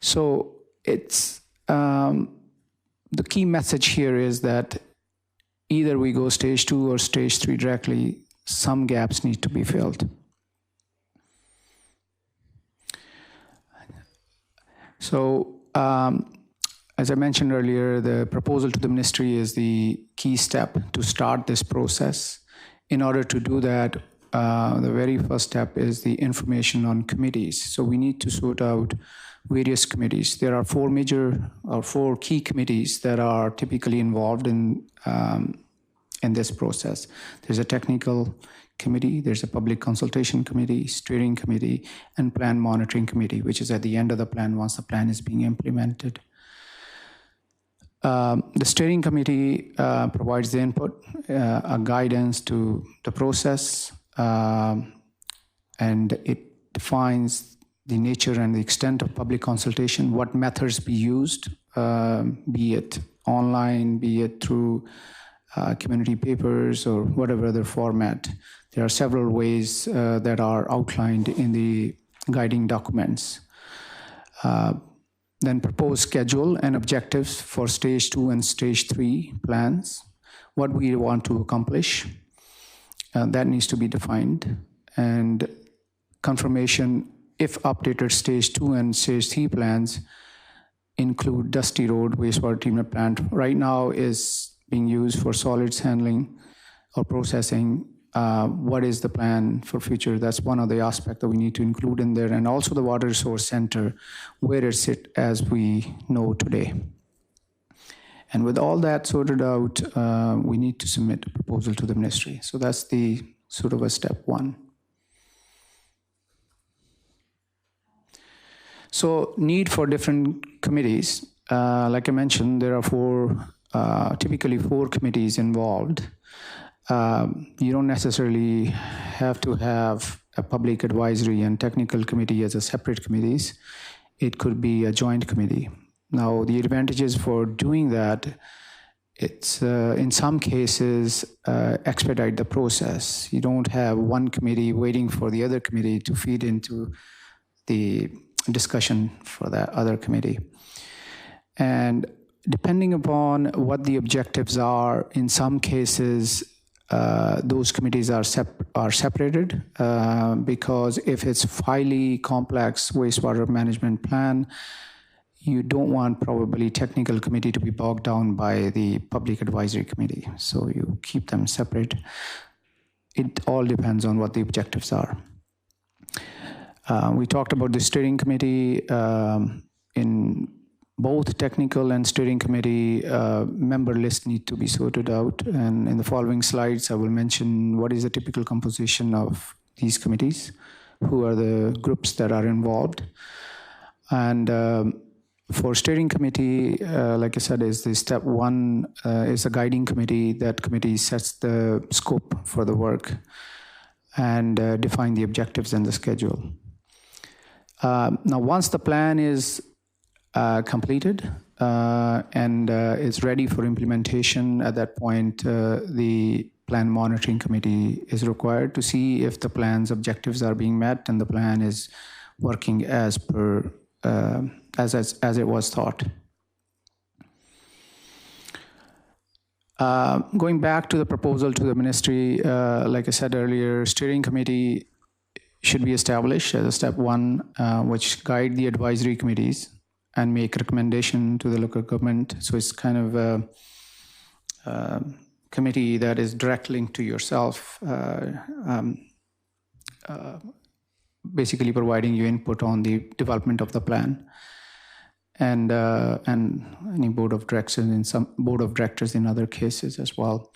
So it's the key message here is that either we go stage 2 or stage 3 directly, some gaps need to be filled. So, as I mentioned earlier, the proposal to the ministry is the key step to start this process. In order to do that, the very first step is the information on committees. So we need to sort out various committees. There are four key committees that are typically involved in this process. There's a technical committee, there's a public consultation committee, steering committee, and plan monitoring committee, which is at the end of the plan once the plan is being implemented. The steering committee provides the input, a guidance to the process, and it defines the nature and the extent of public consultation, what methods be used, be it online, be it through community papers or whatever other format. There are several ways that are outlined in the guiding documents. Then propose schedule and objectives for stage 2 and stage 3 plans, what we want to accomplish. That needs to be defined. And confirmation, if updated stage 2 and stage 3 plans include Dusty Road wastewater treatment plant, right now is being used for solids handling or processing. What is the plan for future? That's one of the aspects that we need to include in there. And also the water resource center, where it sits as we know today. And with all that sorted out, we need to submit a proposal to the ministry. So that's the sort of a step 1. So need for different committees. Like I mentioned, there are typically four committees involved. You don't necessarily have to have a public advisory and technical committee as a separate committees. It could be a joint committee. Now, the advantages for doing that, it's in some cases expedite the process. You don't have one committee waiting for the other committee to feed into the discussion for that other committee. And depending upon what the objectives are, in some cases, those committees are separated because if it's highly complex wastewater management plan, you don't want probably technical committee to be bogged down by the public advisory committee. So you keep them separate. It all depends on what the objectives are. We talked about the steering committee. In both technical and steering committee, member lists need to be sorted out. And in the following slides, I will mention what is the typical composition of these committees, who are the groups that are involved. And for steering committee, like I said, is the step 1 is a guiding committee. That committee sets the scope for the work and define the objectives and the schedule. Now, once the plan is completed and is ready for implementation, at that point, the plan monitoring committee is required to see if the plan's objectives are being met and the plan is working as per as it was thought. Going back to the proposal to the ministry, like I said earlier, steering committee should be established as a step 1, which guide the advisory committees and make recommendation to the local government. So it's kind of a committee that is direct linked to yourself, basically providing you input on the development of the plan, and any board of directors in other cases as well.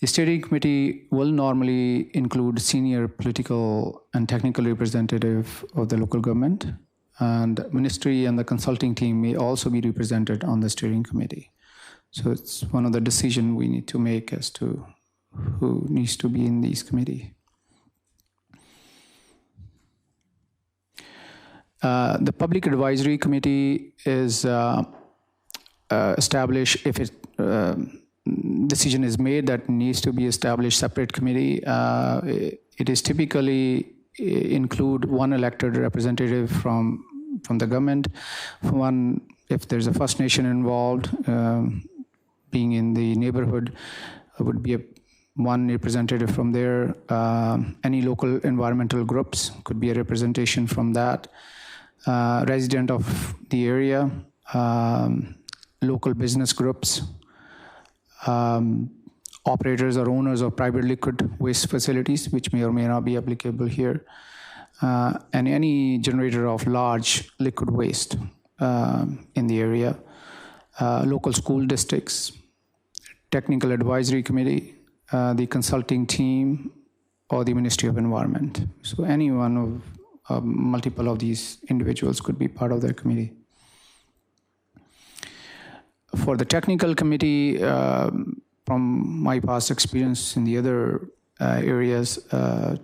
The steering committee will normally include senior political and technical representative of the local government, and ministry and the consulting team may also be represented on the steering committee. So it's one of the decisions we need to make as to who needs to be in these committees. The Public Advisory Committee is established if decision is made that needs to be established separate committee. It is typically include one elected representative from the government, one if there's a First Nation involved, being in the neighborhood, would be one representative from there. Any local environmental groups could be a representation from that. Resident of the area, local business groups, operators or owners of private liquid waste facilities, which may or may not be applicable here, and any generator of large liquid waste in the area, local school districts, technical advisory committee, the consulting team, or the Ministry of Environment. So any one of multiple of these individuals could be part of their committee. For the technical committee, from my past experience in the other areas,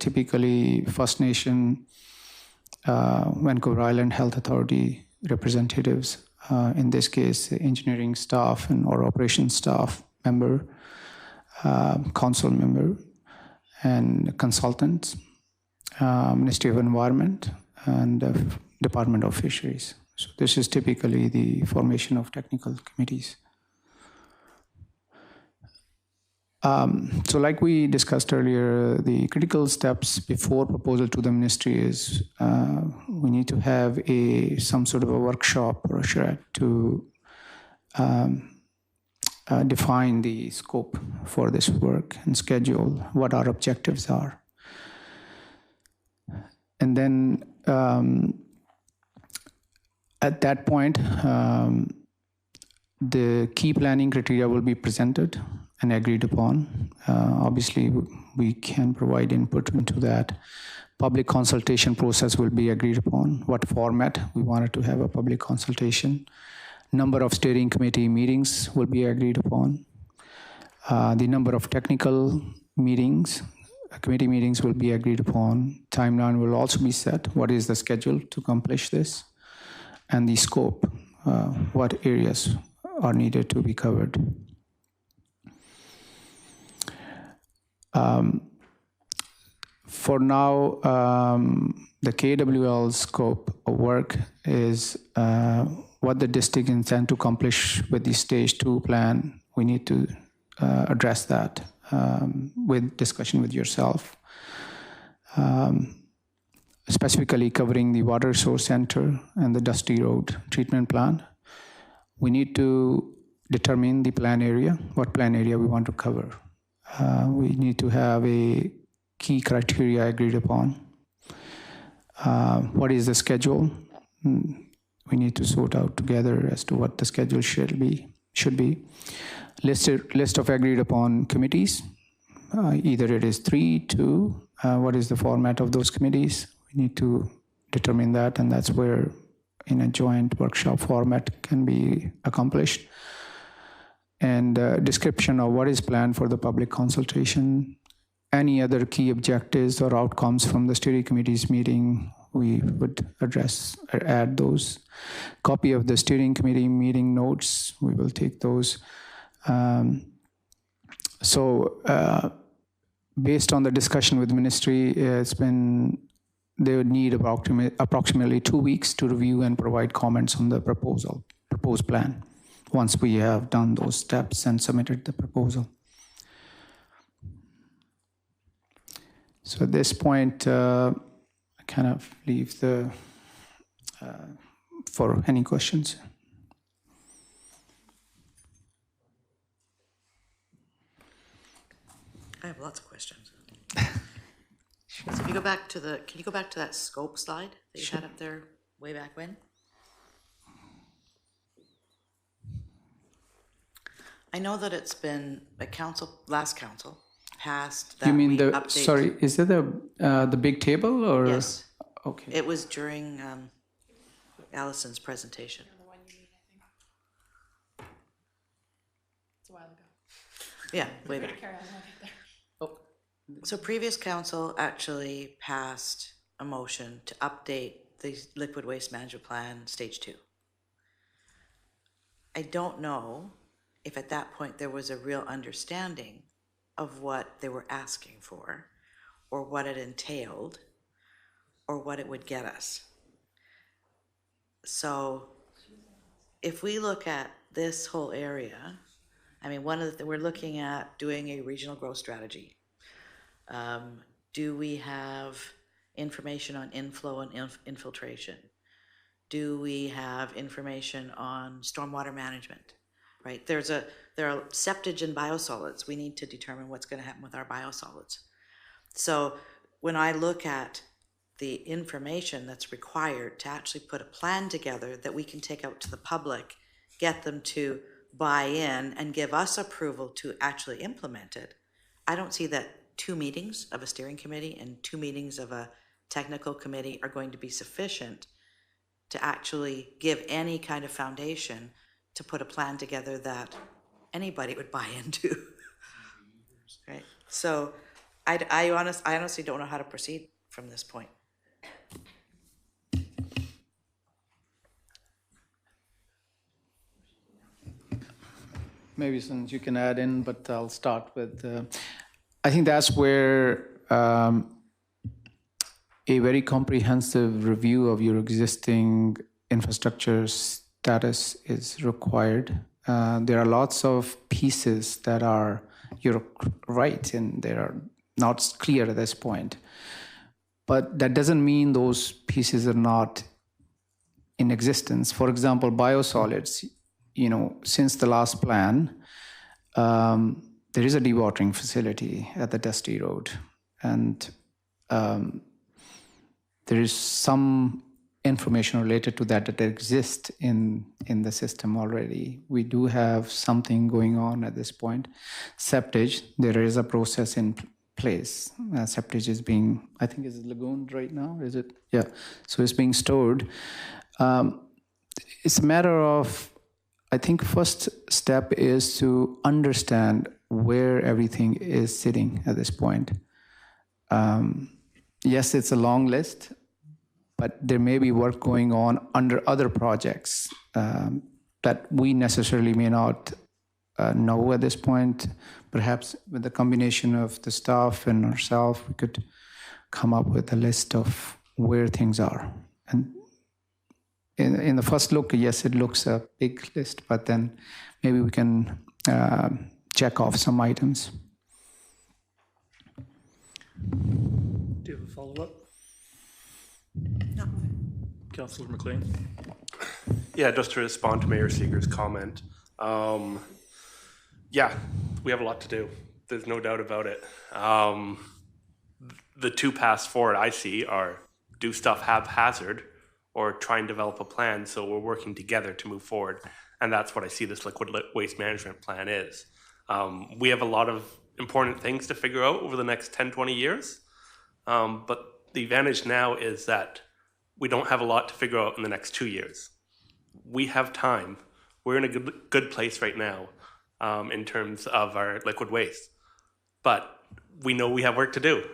typically First Nation, Vancouver Island Health Authority representatives, in this case, the engineering staff or operations staff member, council member, and consultants, Ministry of Environment, and Department of Fisheries. So this is typically the formation of technical committees. So like we discussed earlier, the critical steps before proposal to the ministry is we need to have some sort of a workshop or a charrette to define the scope for this work and schedule what our objectives are. And then at that point, the key planning criteria will be presented and agreed upon. Obviously, we can provide input into that. Public consultation process will be agreed upon, what format we wanted to have a public consultation. Number of steering committee meetings will be agreed upon. The number of technical meetings, committee meetings will be agreed upon. Timeline will also be set. What is the schedule to accomplish this? And the scope, what areas are needed to be covered. For now, the KWL scope of work is what the district intends to accomplish with the stage 2 plan. We need to address that with discussion with yourself. Specifically covering the water source center and the Dusty Road treatment plant. We need to determine the plan area, what plan area we want to cover. We need to have a key criteria agreed upon. What is the schedule? We need to sort out together as to what the schedule should be. List of agreed upon committees. Either it is 3, 2. What is the format of those committees? We need to determine that, and that's where in a joint workshop format can be accomplished. And description of what is planned for the public consultation. Any other key objectives or outcomes from the steering committee's meeting, we would address or add those. Copy of the steering committee meeting notes, we will take those. Based on the discussion with the ministry, they would need approximately 2 weeks to review and provide comments on the proposed plan, once we have done those steps and submitted the proposal. So at this point, I kind of leave for any questions. I have lots of questions. So if you go back to can you go back to that scope slide that you had up there way back when? I know that it's been last council passed that. You mean update. sorry, is it the big table or? Yes. Okay. It was during Allison's presentation. Yeah, way back. So previous council actually passed a motion to update the liquid waste management plan, stage 2. I don't know if at that point there was a real understanding of what they were asking for, or what it entailed, or what it would get us. So if we look at this whole area, I mean, we're looking at doing a regional growth strategy. Do we have information on inflow and infiltration? Do we have information on stormwater management? Right? There are septage and biosolids. We need to determine what's going to happen with our biosolids. So when I look at the information that's required to actually put a plan together that we can take out to the public, get them to buy in and give us approval to actually implement it, I don't see that 2 meetings of a steering committee and 2 meetings of a technical committee are going to be sufficient to actually give any kind of foundation to put a plan together that anybody would buy into. Right? So I honestly don't know how to proceed from this point. Maybe since you can add in, but I'll start with, I think that's where a very comprehensive review of your existing infrastructure status is required. There are lots of pieces that you're right, and they are not clear at this point. But that doesn't mean those pieces are not in existence. For example, biosolids, since the last plan, there is a dewatering facility at the Dusty Road. And there is some information related to that exists in the system already. We do have something going on at this point. Septage, there is a process in place. Septage is being, I think, is it lagooned right now? Is it? Yeah. So it's being stored. It's a matter of, I think first step is to understand where everything is sitting at this point. Yes, it's a long list, but there may be work going on under other projects that we necessarily may not know at this point. Perhaps with the combination of the staff and ourselves, we could come up with a list of where things are. And in the first look, yes, it looks a big list, but then maybe we can check off some items. Do you have a follow-up? No. Councillor McLean? Yeah, just to respond to Mayor Seeger's comment. Yeah, we have a lot to do. There's no doubt about it. The 2 paths forward I see are do stuff haphazard or try and develop a plan so we're working together to move forward. And that's what I see this liquid waste management plan is. We have a lot of important things to figure out over the next 10, 20 years. But the advantage now is that we don't have a lot to figure out in the next 2 years. We have time. We're in a good place right now in terms of our liquid waste. But we know we have work to do.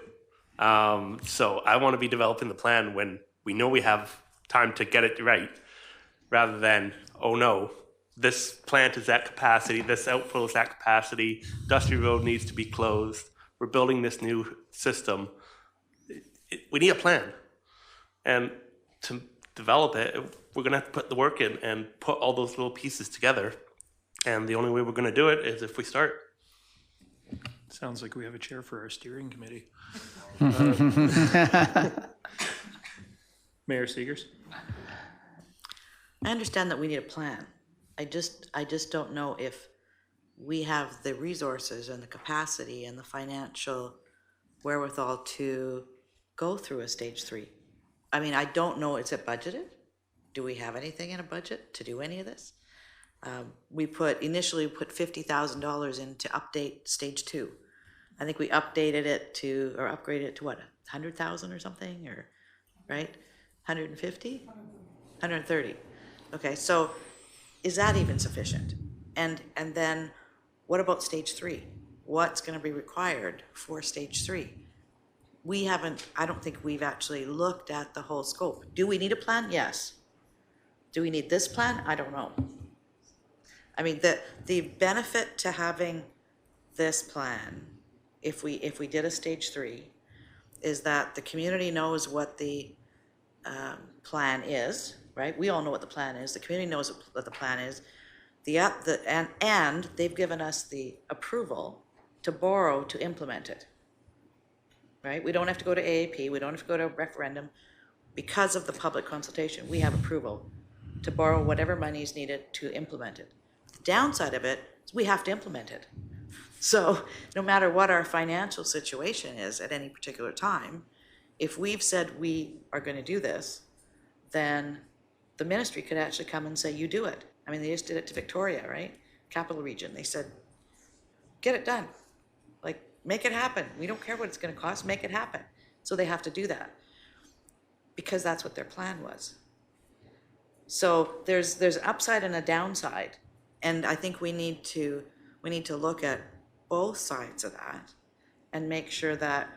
So I want to be developing the plan when we know we have time to get it right, rather than, oh no, this plant is at capacity, this outflow is at capacity, Dusty Road needs to be closed, we're building this new system. We need a plan. And to develop it, we're going to have to put the work in and put all those little pieces together. And the only way we're going to do it is if we start. Sounds like we have a chair for our steering committee. Mayor Seegers? I understand that we need a plan. I just don't know if we have the resources and the capacity and the financial wherewithal to go through a stage 3. I mean, I don't know, is it budgeted? Do we have anything in a budget to do any of this? We initially put $50,000 in to update stage 2. I think we updated it to, or upgraded it to what, 100,000 or something, or, right? 150? 130. Okay, so is that even sufficient? And then what about stage 3? what's going to be required for stage 3. We haven't, I don't think we've actually looked at the whole scope. Do we need a plan? Yes. Do we need this plan? I don't know. I mean, the benefit to having this plan, if we did a stage 3, is that the community knows what the plan is, right? We all know what the plan is. The community knows what the plan is. And they've given us the approval to borrow to implement it, right? We don't have to go to AAP. We don't have to go to a referendum. Because of the public consultation, we have approval to borrow whatever money is needed to implement it. The downside of it is we have to implement it. So no matter what our financial situation is at any particular time, if we've said we are going to do this, then the ministry could actually come and say, you do it. I mean, they just did it to Victoria, right? Capital Region. They said, get it done. Like, make it happen. We don't care what it's going to cost. Make it happen. So they have to do that because that's what their plan was. So there's an upside and a downside. And I think we need to look at both sides of that and make sure that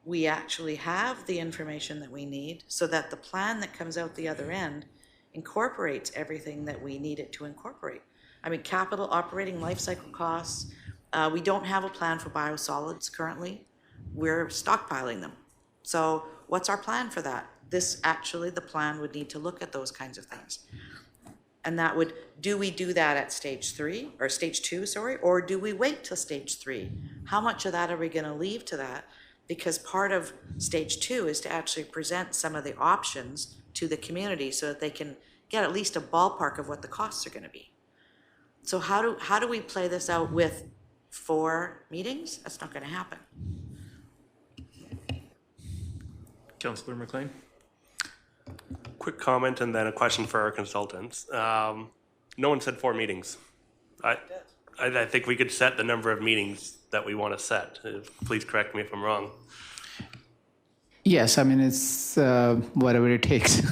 we actually have the information that we need so that the plan that comes out the other end incorporates everything that we need it to incorporate. I mean, capital operating life cycle costs. We don't have a plan for biosolids currently. We're stockpiling them. So what's our plan for that? The plan would need to look at those kinds of things. And that would, do we do that at stage 3 or stage 2, sorry, or do we wait till stage 3? How much of that are we going to leave to that? Because part of stage 2 is to actually present some of the options to the community so that they can get at least a ballpark of what the costs are going to be. So how do we play this out with 4 meetings? That's not going to happen. Councillor McLean? Quick comment and then a question for our consultants. No one said 4 meetings. I think we could set the number of meetings that we want to set. Please correct me if I'm wrong. Yes, I mean, it's whatever it takes.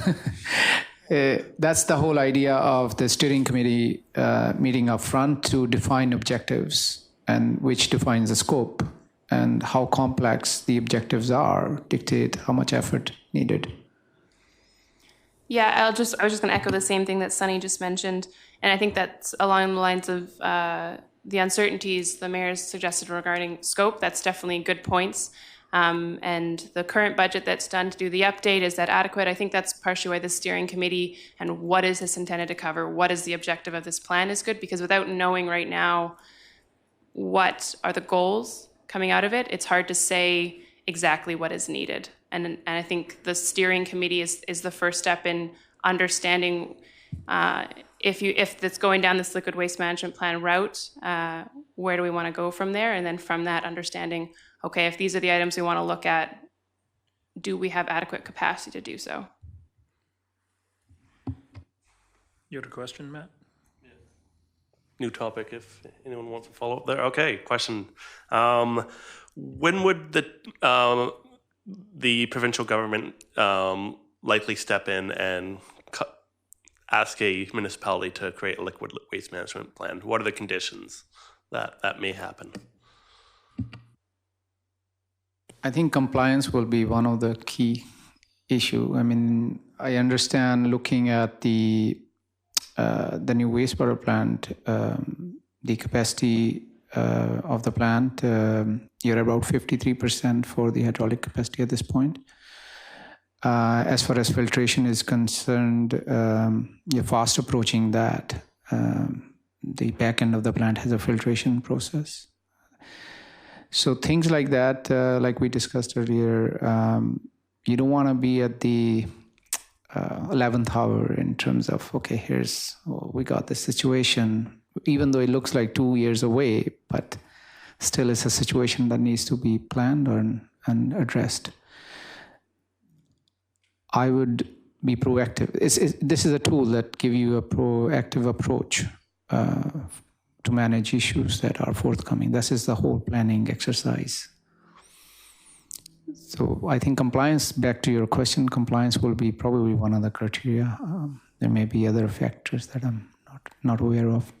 That's the whole idea of the steering committee meeting up front to define objectives, and which defines the scope, and how complex the objectives are dictate how much effort needed. Yeah, I was just going to echo the same thing that Sunny just mentioned, and I think that's along the lines of the uncertainties the mayor's suggested regarding scope. That's definitely good points. And the current budget that's done to do the update, is that adequate? I think that's partially why the steering committee and what is this intended to cover, what is the objective of this plan is good, because without knowing right now what are the goals coming out of it, it's hard to say exactly what is needed. And I think the steering committee is the first step in understanding if it's going down this liquid waste management plan route, where do we want to go from there? And then from that, understanding, okay, if these are the items we want to look at, do we have adequate capacity to do so? You had a question, Matt? New topic if anyone wants to follow up there. Okay, question. When would the provincial government likely step in and ask a municipality to create a liquid waste management plan? What are the conditions that may happen? I think compliance will be one of the key issue. I mean, I understand looking at the new wastewater plant, the capacity of the plant, you're about 53% for the hydraulic capacity at this point. As far as filtration is concerned, you're fast approaching that. The back end of the plant has a filtration process. So things like that, like we discussed earlier, you don't want to be at the 11th hour in terms of, okay, we got this situation, even though it looks like 2 years away, but still it's a situation that needs to be planned and addressed. I would be proactive. This is a tool that gives you a proactive approach to manage issues that are forthcoming. This is the whole planning exercise. So I think compliance, back to your question, compliance will be probably one of the criteria. There may be other factors that I'm not aware of.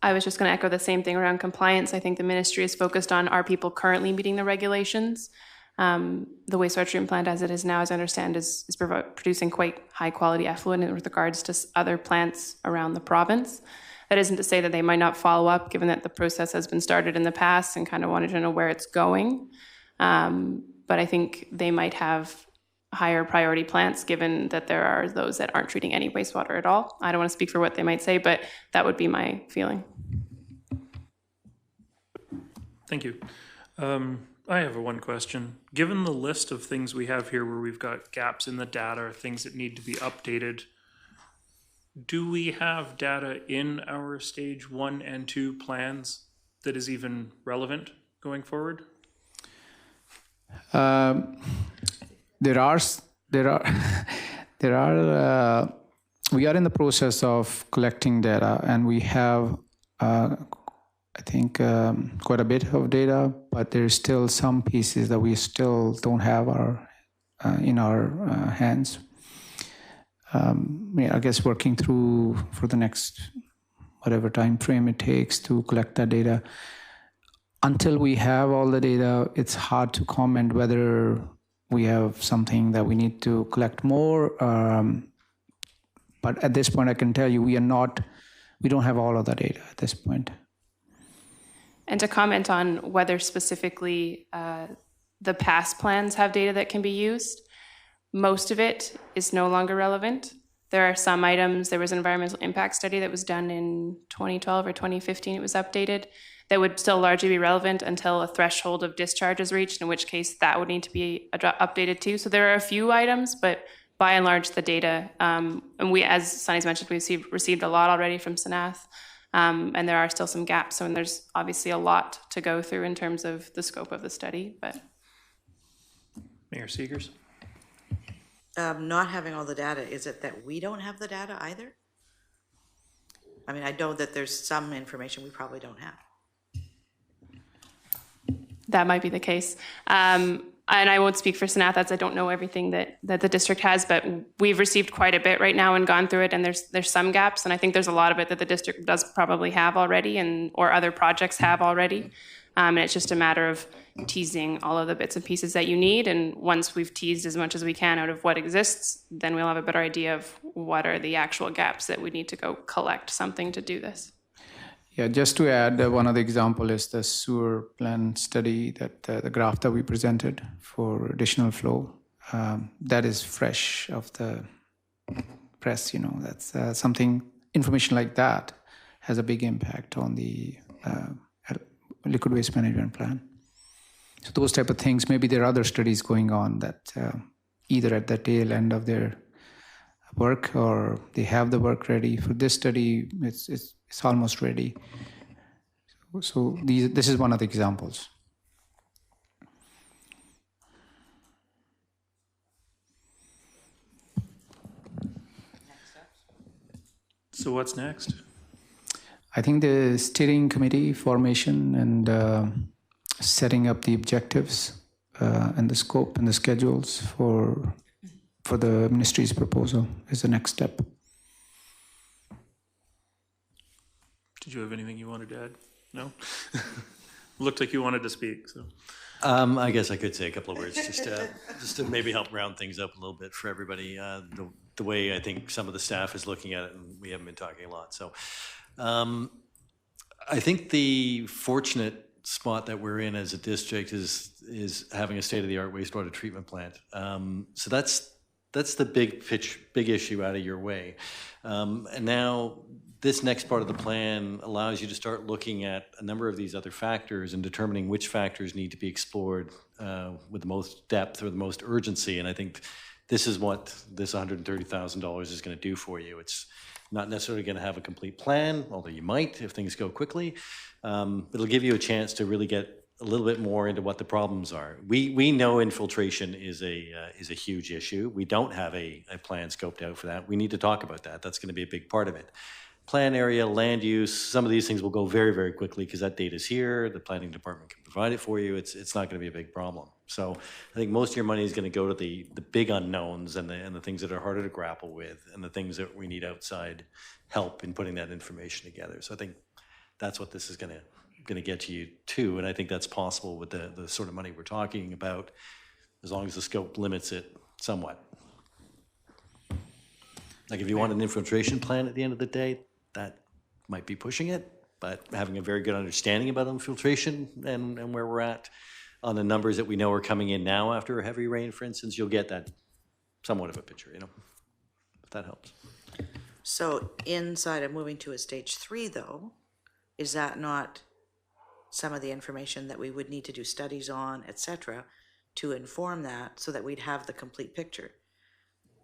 I was just going to echo the same thing around compliance. I think the ministry is focused on, are people currently meeting the regulations? The wastewater treatment plant as it is now, as I understand, is producing quite high quality effluent in regards to other plants around the province. That isn't to say that they might not follow up, given that the process has been started in the past and kind of wanted to know where it's going. But I think they might have higher priority plants, given that there are those that aren't treating any wastewater at all. I don't want to speak for what they might say, but that would be my feeling. Thank you. I have one question. Given the list of things we have here where we've got gaps in the data, things that need to be updated, do we have data in our stage 1 and 2 plans that is even relevant going forward? We are in the process of collecting data, and we have, I think, quite a bit of data, but there's still some pieces that we still don't have in our hands. I guess working through for the next whatever time frame it takes to collect that data. Until we have all the data, it's hard to comment whether we have something that we need to collect more. But at this point, I can tell you we don't have all of the data at this point. And to comment on whether specifically the past plans have data that can be used, most of it is no longer relevant. There are some items, there was an environmental impact study that was done in 2012 or 2015, it was updated, that would still largely be relevant until a threshold of discharge is reached, in which case that would need to be updated too. So there are a few items, but by and large the data, and we, as Sunny's mentioned, we've received a lot already from Sanath, and there are still some gaps. So there's obviously a lot to go through in terms of the scope of the study. But Mayor Seegers? Not having all the data, is it that we don't have the data either? I mean, I know that there's some information we probably don't have. that might be the case. And I won't speak for Sanath, as I don't know everything that the district has, but we've received quite a bit right now and gone through it, and there's some gaps, and I think there's a lot of it that the district does probably have already, or other projects have already. And it's just a matter of teasing all of the bits and pieces that you need, and once we've teased as much as we can out of what exists, then we'll have a better idea of what are the actual gaps that we need to go collect something to do this. Yeah, just to add, one of the example is the sewer plant study, that the graph that we presented for additional flow. That is fresh off the press, that's something, information like that has a big impact on the liquid waste management plan. So those type of things, maybe there are other studies going on that either at the tail end of their work or they have the work ready. For this study, it's almost ready. So this is one of the examples. So what's next? I think the steering committee formation and setting up the objectives and the scope and the schedules for the ministry's proposal is the next step. Did you have anything you wanted to add? No? Looked like you wanted to speak, so. I guess I could say a couple of words just to maybe help round things up a little bit for everybody. The way I think some of the staff is looking at it, and we haven't been talking a lot. So I think the fortunate spot that we're in as a district is having a state-of-the-art wastewater treatment plant. So that's the big issue out of your way. And now this next part of the plan allows you to start looking at a number of these other factors and determining which factors need to be explored with the most depth or the most urgency. And I think this is what this $130,000 is going to do for you. It's not necessarily going to have a complete plan, although you might if things go quickly. It'll give you a chance to really get a little bit more into what the problems are. We know infiltration is a huge issue. We don't have a plan scoped out for that. We need to talk about that. That's going to be a big part of it. Plan area, land use, some of these things will go very, very quickly because that data is here. The planning department can provide it for you. It's not going to be a big problem. So I think most of your money is going to go to the big unknowns and the things that are harder to grapple with and the things that we need outside help in putting that information together. So I think that's what this is going to get you to. And I think that's possible with the sort of money we're talking about, as long as the scope limits it somewhat. Like if you want an infiltration plan at the end of the day, that might be pushing it, but having a very good understanding about infiltration and where we're at on the numbers that we know are coming in now after a heavy rain, for instance, you'll get that somewhat of a picture, if that helps. So inside of moving to a stage 3 though, is that not some of the information that we would need to do studies on, etc., to inform that so that we'd have the complete picture?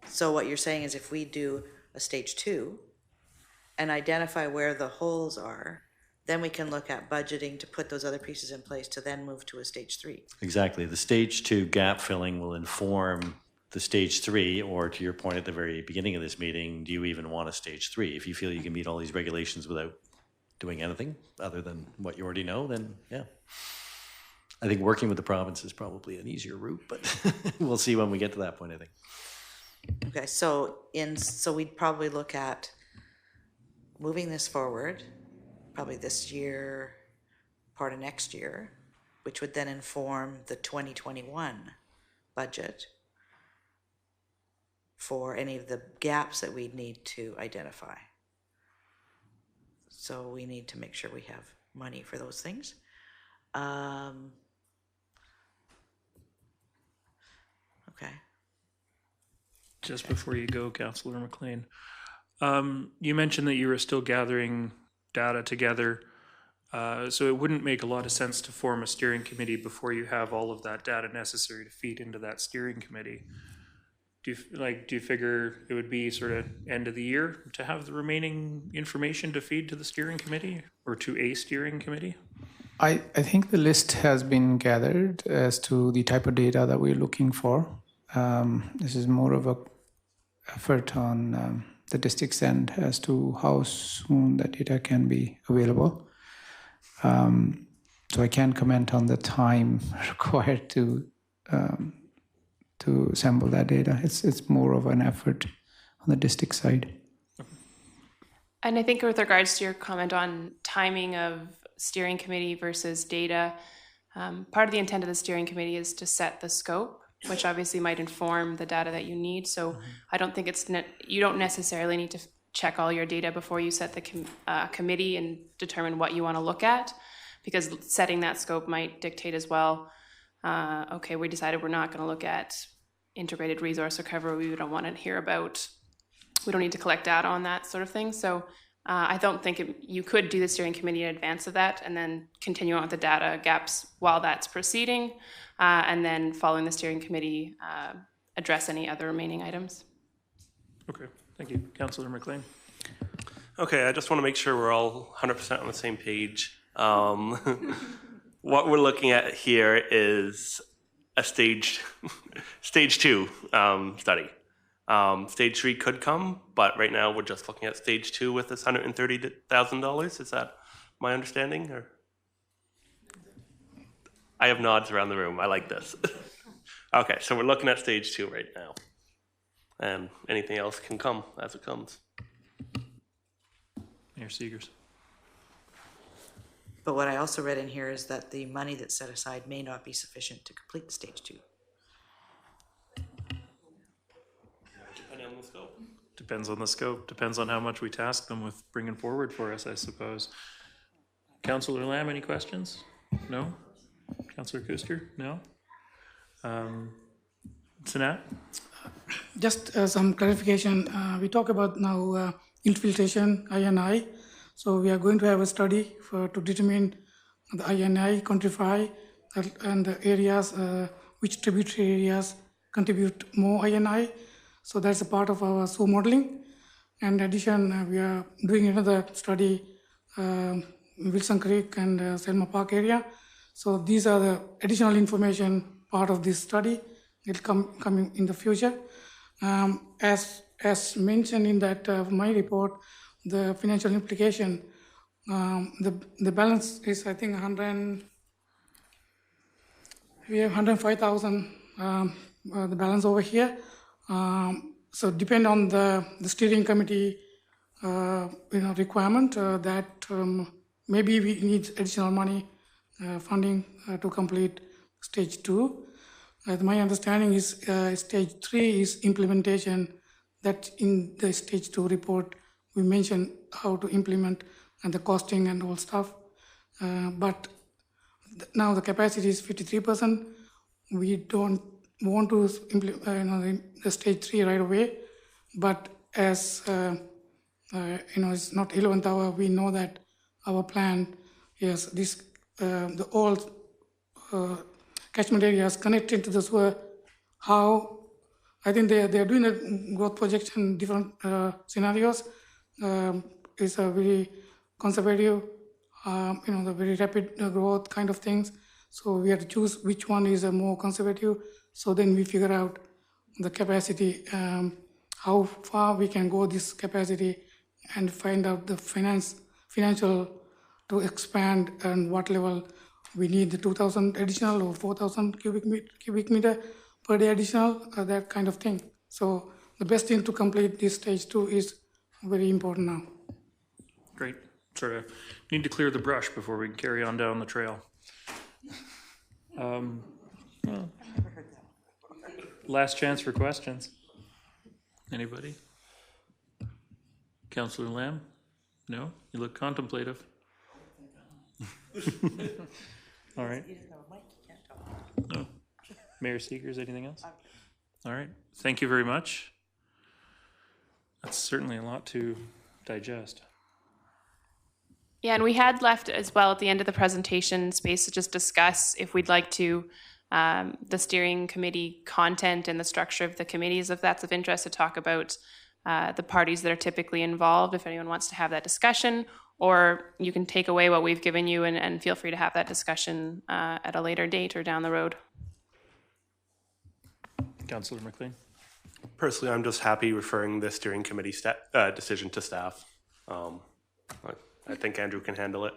So what you're saying is if we do a stage 2 and identify where the holes are, then we can look at budgeting to put those other pieces in place to then move to a stage 3. Exactly. The stage 2 gap filling will inform the stage 3, or to your point at the very beginning of this meeting, do you even want a stage 3? If you feel you can meet all these regulations without doing anything other than what you already know, then yeah. I think working with the province is probably an easier route, but we'll see when we get to that point, I think. Okay, so we'd probably look at moving this forward, probably this year, part of next year, which would then inform the 2021 budget for any of the gaps that we'd need to identify. So we need to make sure we have money for those things. Okay. Just before you go, Councillor McLean, you mentioned that you were still gathering data together, so it wouldn't make a lot of sense to form a steering committee before you have all of that data necessary to feed into that steering committee. Do you figure it would be sort of end of the year to have the remaining information to feed to the steering committee or to a steering committee? I think the list has been gathered as to the type of data that we're looking for. This is more of a effort on the district's end as to how soon that data can be available. So I can't comment on the time required to assemble that data. It's more of an effort on the district side. And I think with regards to your comment on timing of steering committee versus data, part of the intent of the steering committee is to set the scope, which obviously might inform the data that you need. So I don't think you don't necessarily need to check all your data before you set the committee and determine what you want to look at, because setting that scope might dictate as well, okay, we decided we're not going to look at integrated resource recovery. We don't want to hear about, we don't need to collect data on that sort of thing. So I don't think you could do the steering committee in advance of that and then continue on with the data gaps while that's proceeding, and then following the steering committee, address any other remaining items. Okay, thank you. Councillor McLean. Okay, I just want to make sure we're all 100% on the same page. What we're looking at here is a stage 2 study. Stage 3 could come, but right now we're just looking at stage 2 with this $130,000. Is that my understanding? Or I have nods around the room. I like this. Okay, so we're looking at stage 2 right now, and anything else can come as it comes. Mayor Seegers. But what I also read in here is that the money that's set aside may not be sufficient to complete stage 2. Depending on the scope. Depends on the scope. Depends on how much we task them with bringing forward for us, I suppose. Councillor Lamb, any questions? No? Councillor Kuster? No? Sanat? Just some clarification. We talk about now infiltration, INI. So we are going to have a study to determine the INI, quantify, and the areas, which tributary areas contribute more INI. So that's a part of our SO modeling. And in addition, we are doing another study, Wilson Creek and Selma Park area. So these are the additional information part of this study. It'll coming in the future. As mentioned in that my report, the financial implication, the balance is, I think, we have 105,000 the balance over here. So depend on the steering committee requirement, that maybe we need additional money, funding to complete stage 2. My understanding is stage 3 is implementation. That in the stage 2 report, we mentioned how to implement and the costing and all stuff. But now the capacity is 53%. We don't want to implement the stage 3 right away. But as it's not 11th hour, we know that our plan is this the old catchment areas connected to the sewer. How I think they are doing a growth projection different scenarios. It's a very conservative, the very rapid growth kind of things. So we have to choose which one is more conservative. So then we figure out the capacity, how far we can go this capacity, and find out the financial to expand and what level we need, the 2,000 additional or 4,000 cubic meter per day additional, that kind of thing. So the best thing to complete this stage 2 is very important now. Great. Sort of need to clear the brush before we can carry on down the trail. Well, last chance for questions. Anybody? Councillor Lamb? No? You look contemplative. All right. No. Mayor Seegers, anything else? All right. Thank you very much. That's certainly a lot to digest. Yeah, and we had left as well at the end of the presentation space to just discuss if we'd like to, the steering committee content and the structure of the committees, if that's of interest, to talk about the parties that are typically involved, if anyone wants to have that discussion, or you can take away what we've given you and feel free to have that discussion at a later date or down the road. Councillor McLean. Personally, I'm just happy referring the steering committee decision to staff. I think Andrew can handle it.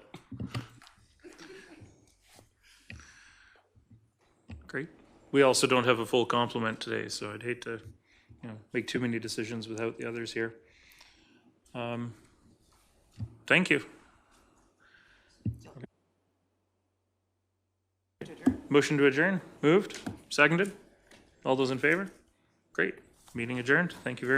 Great. We also don't have a full complement today, so I'd hate to make too many decisions without the others here. Thank you. Motion to adjourn. Moved. Seconded. All those in favor? Great. Meeting adjourned. Thank you very much.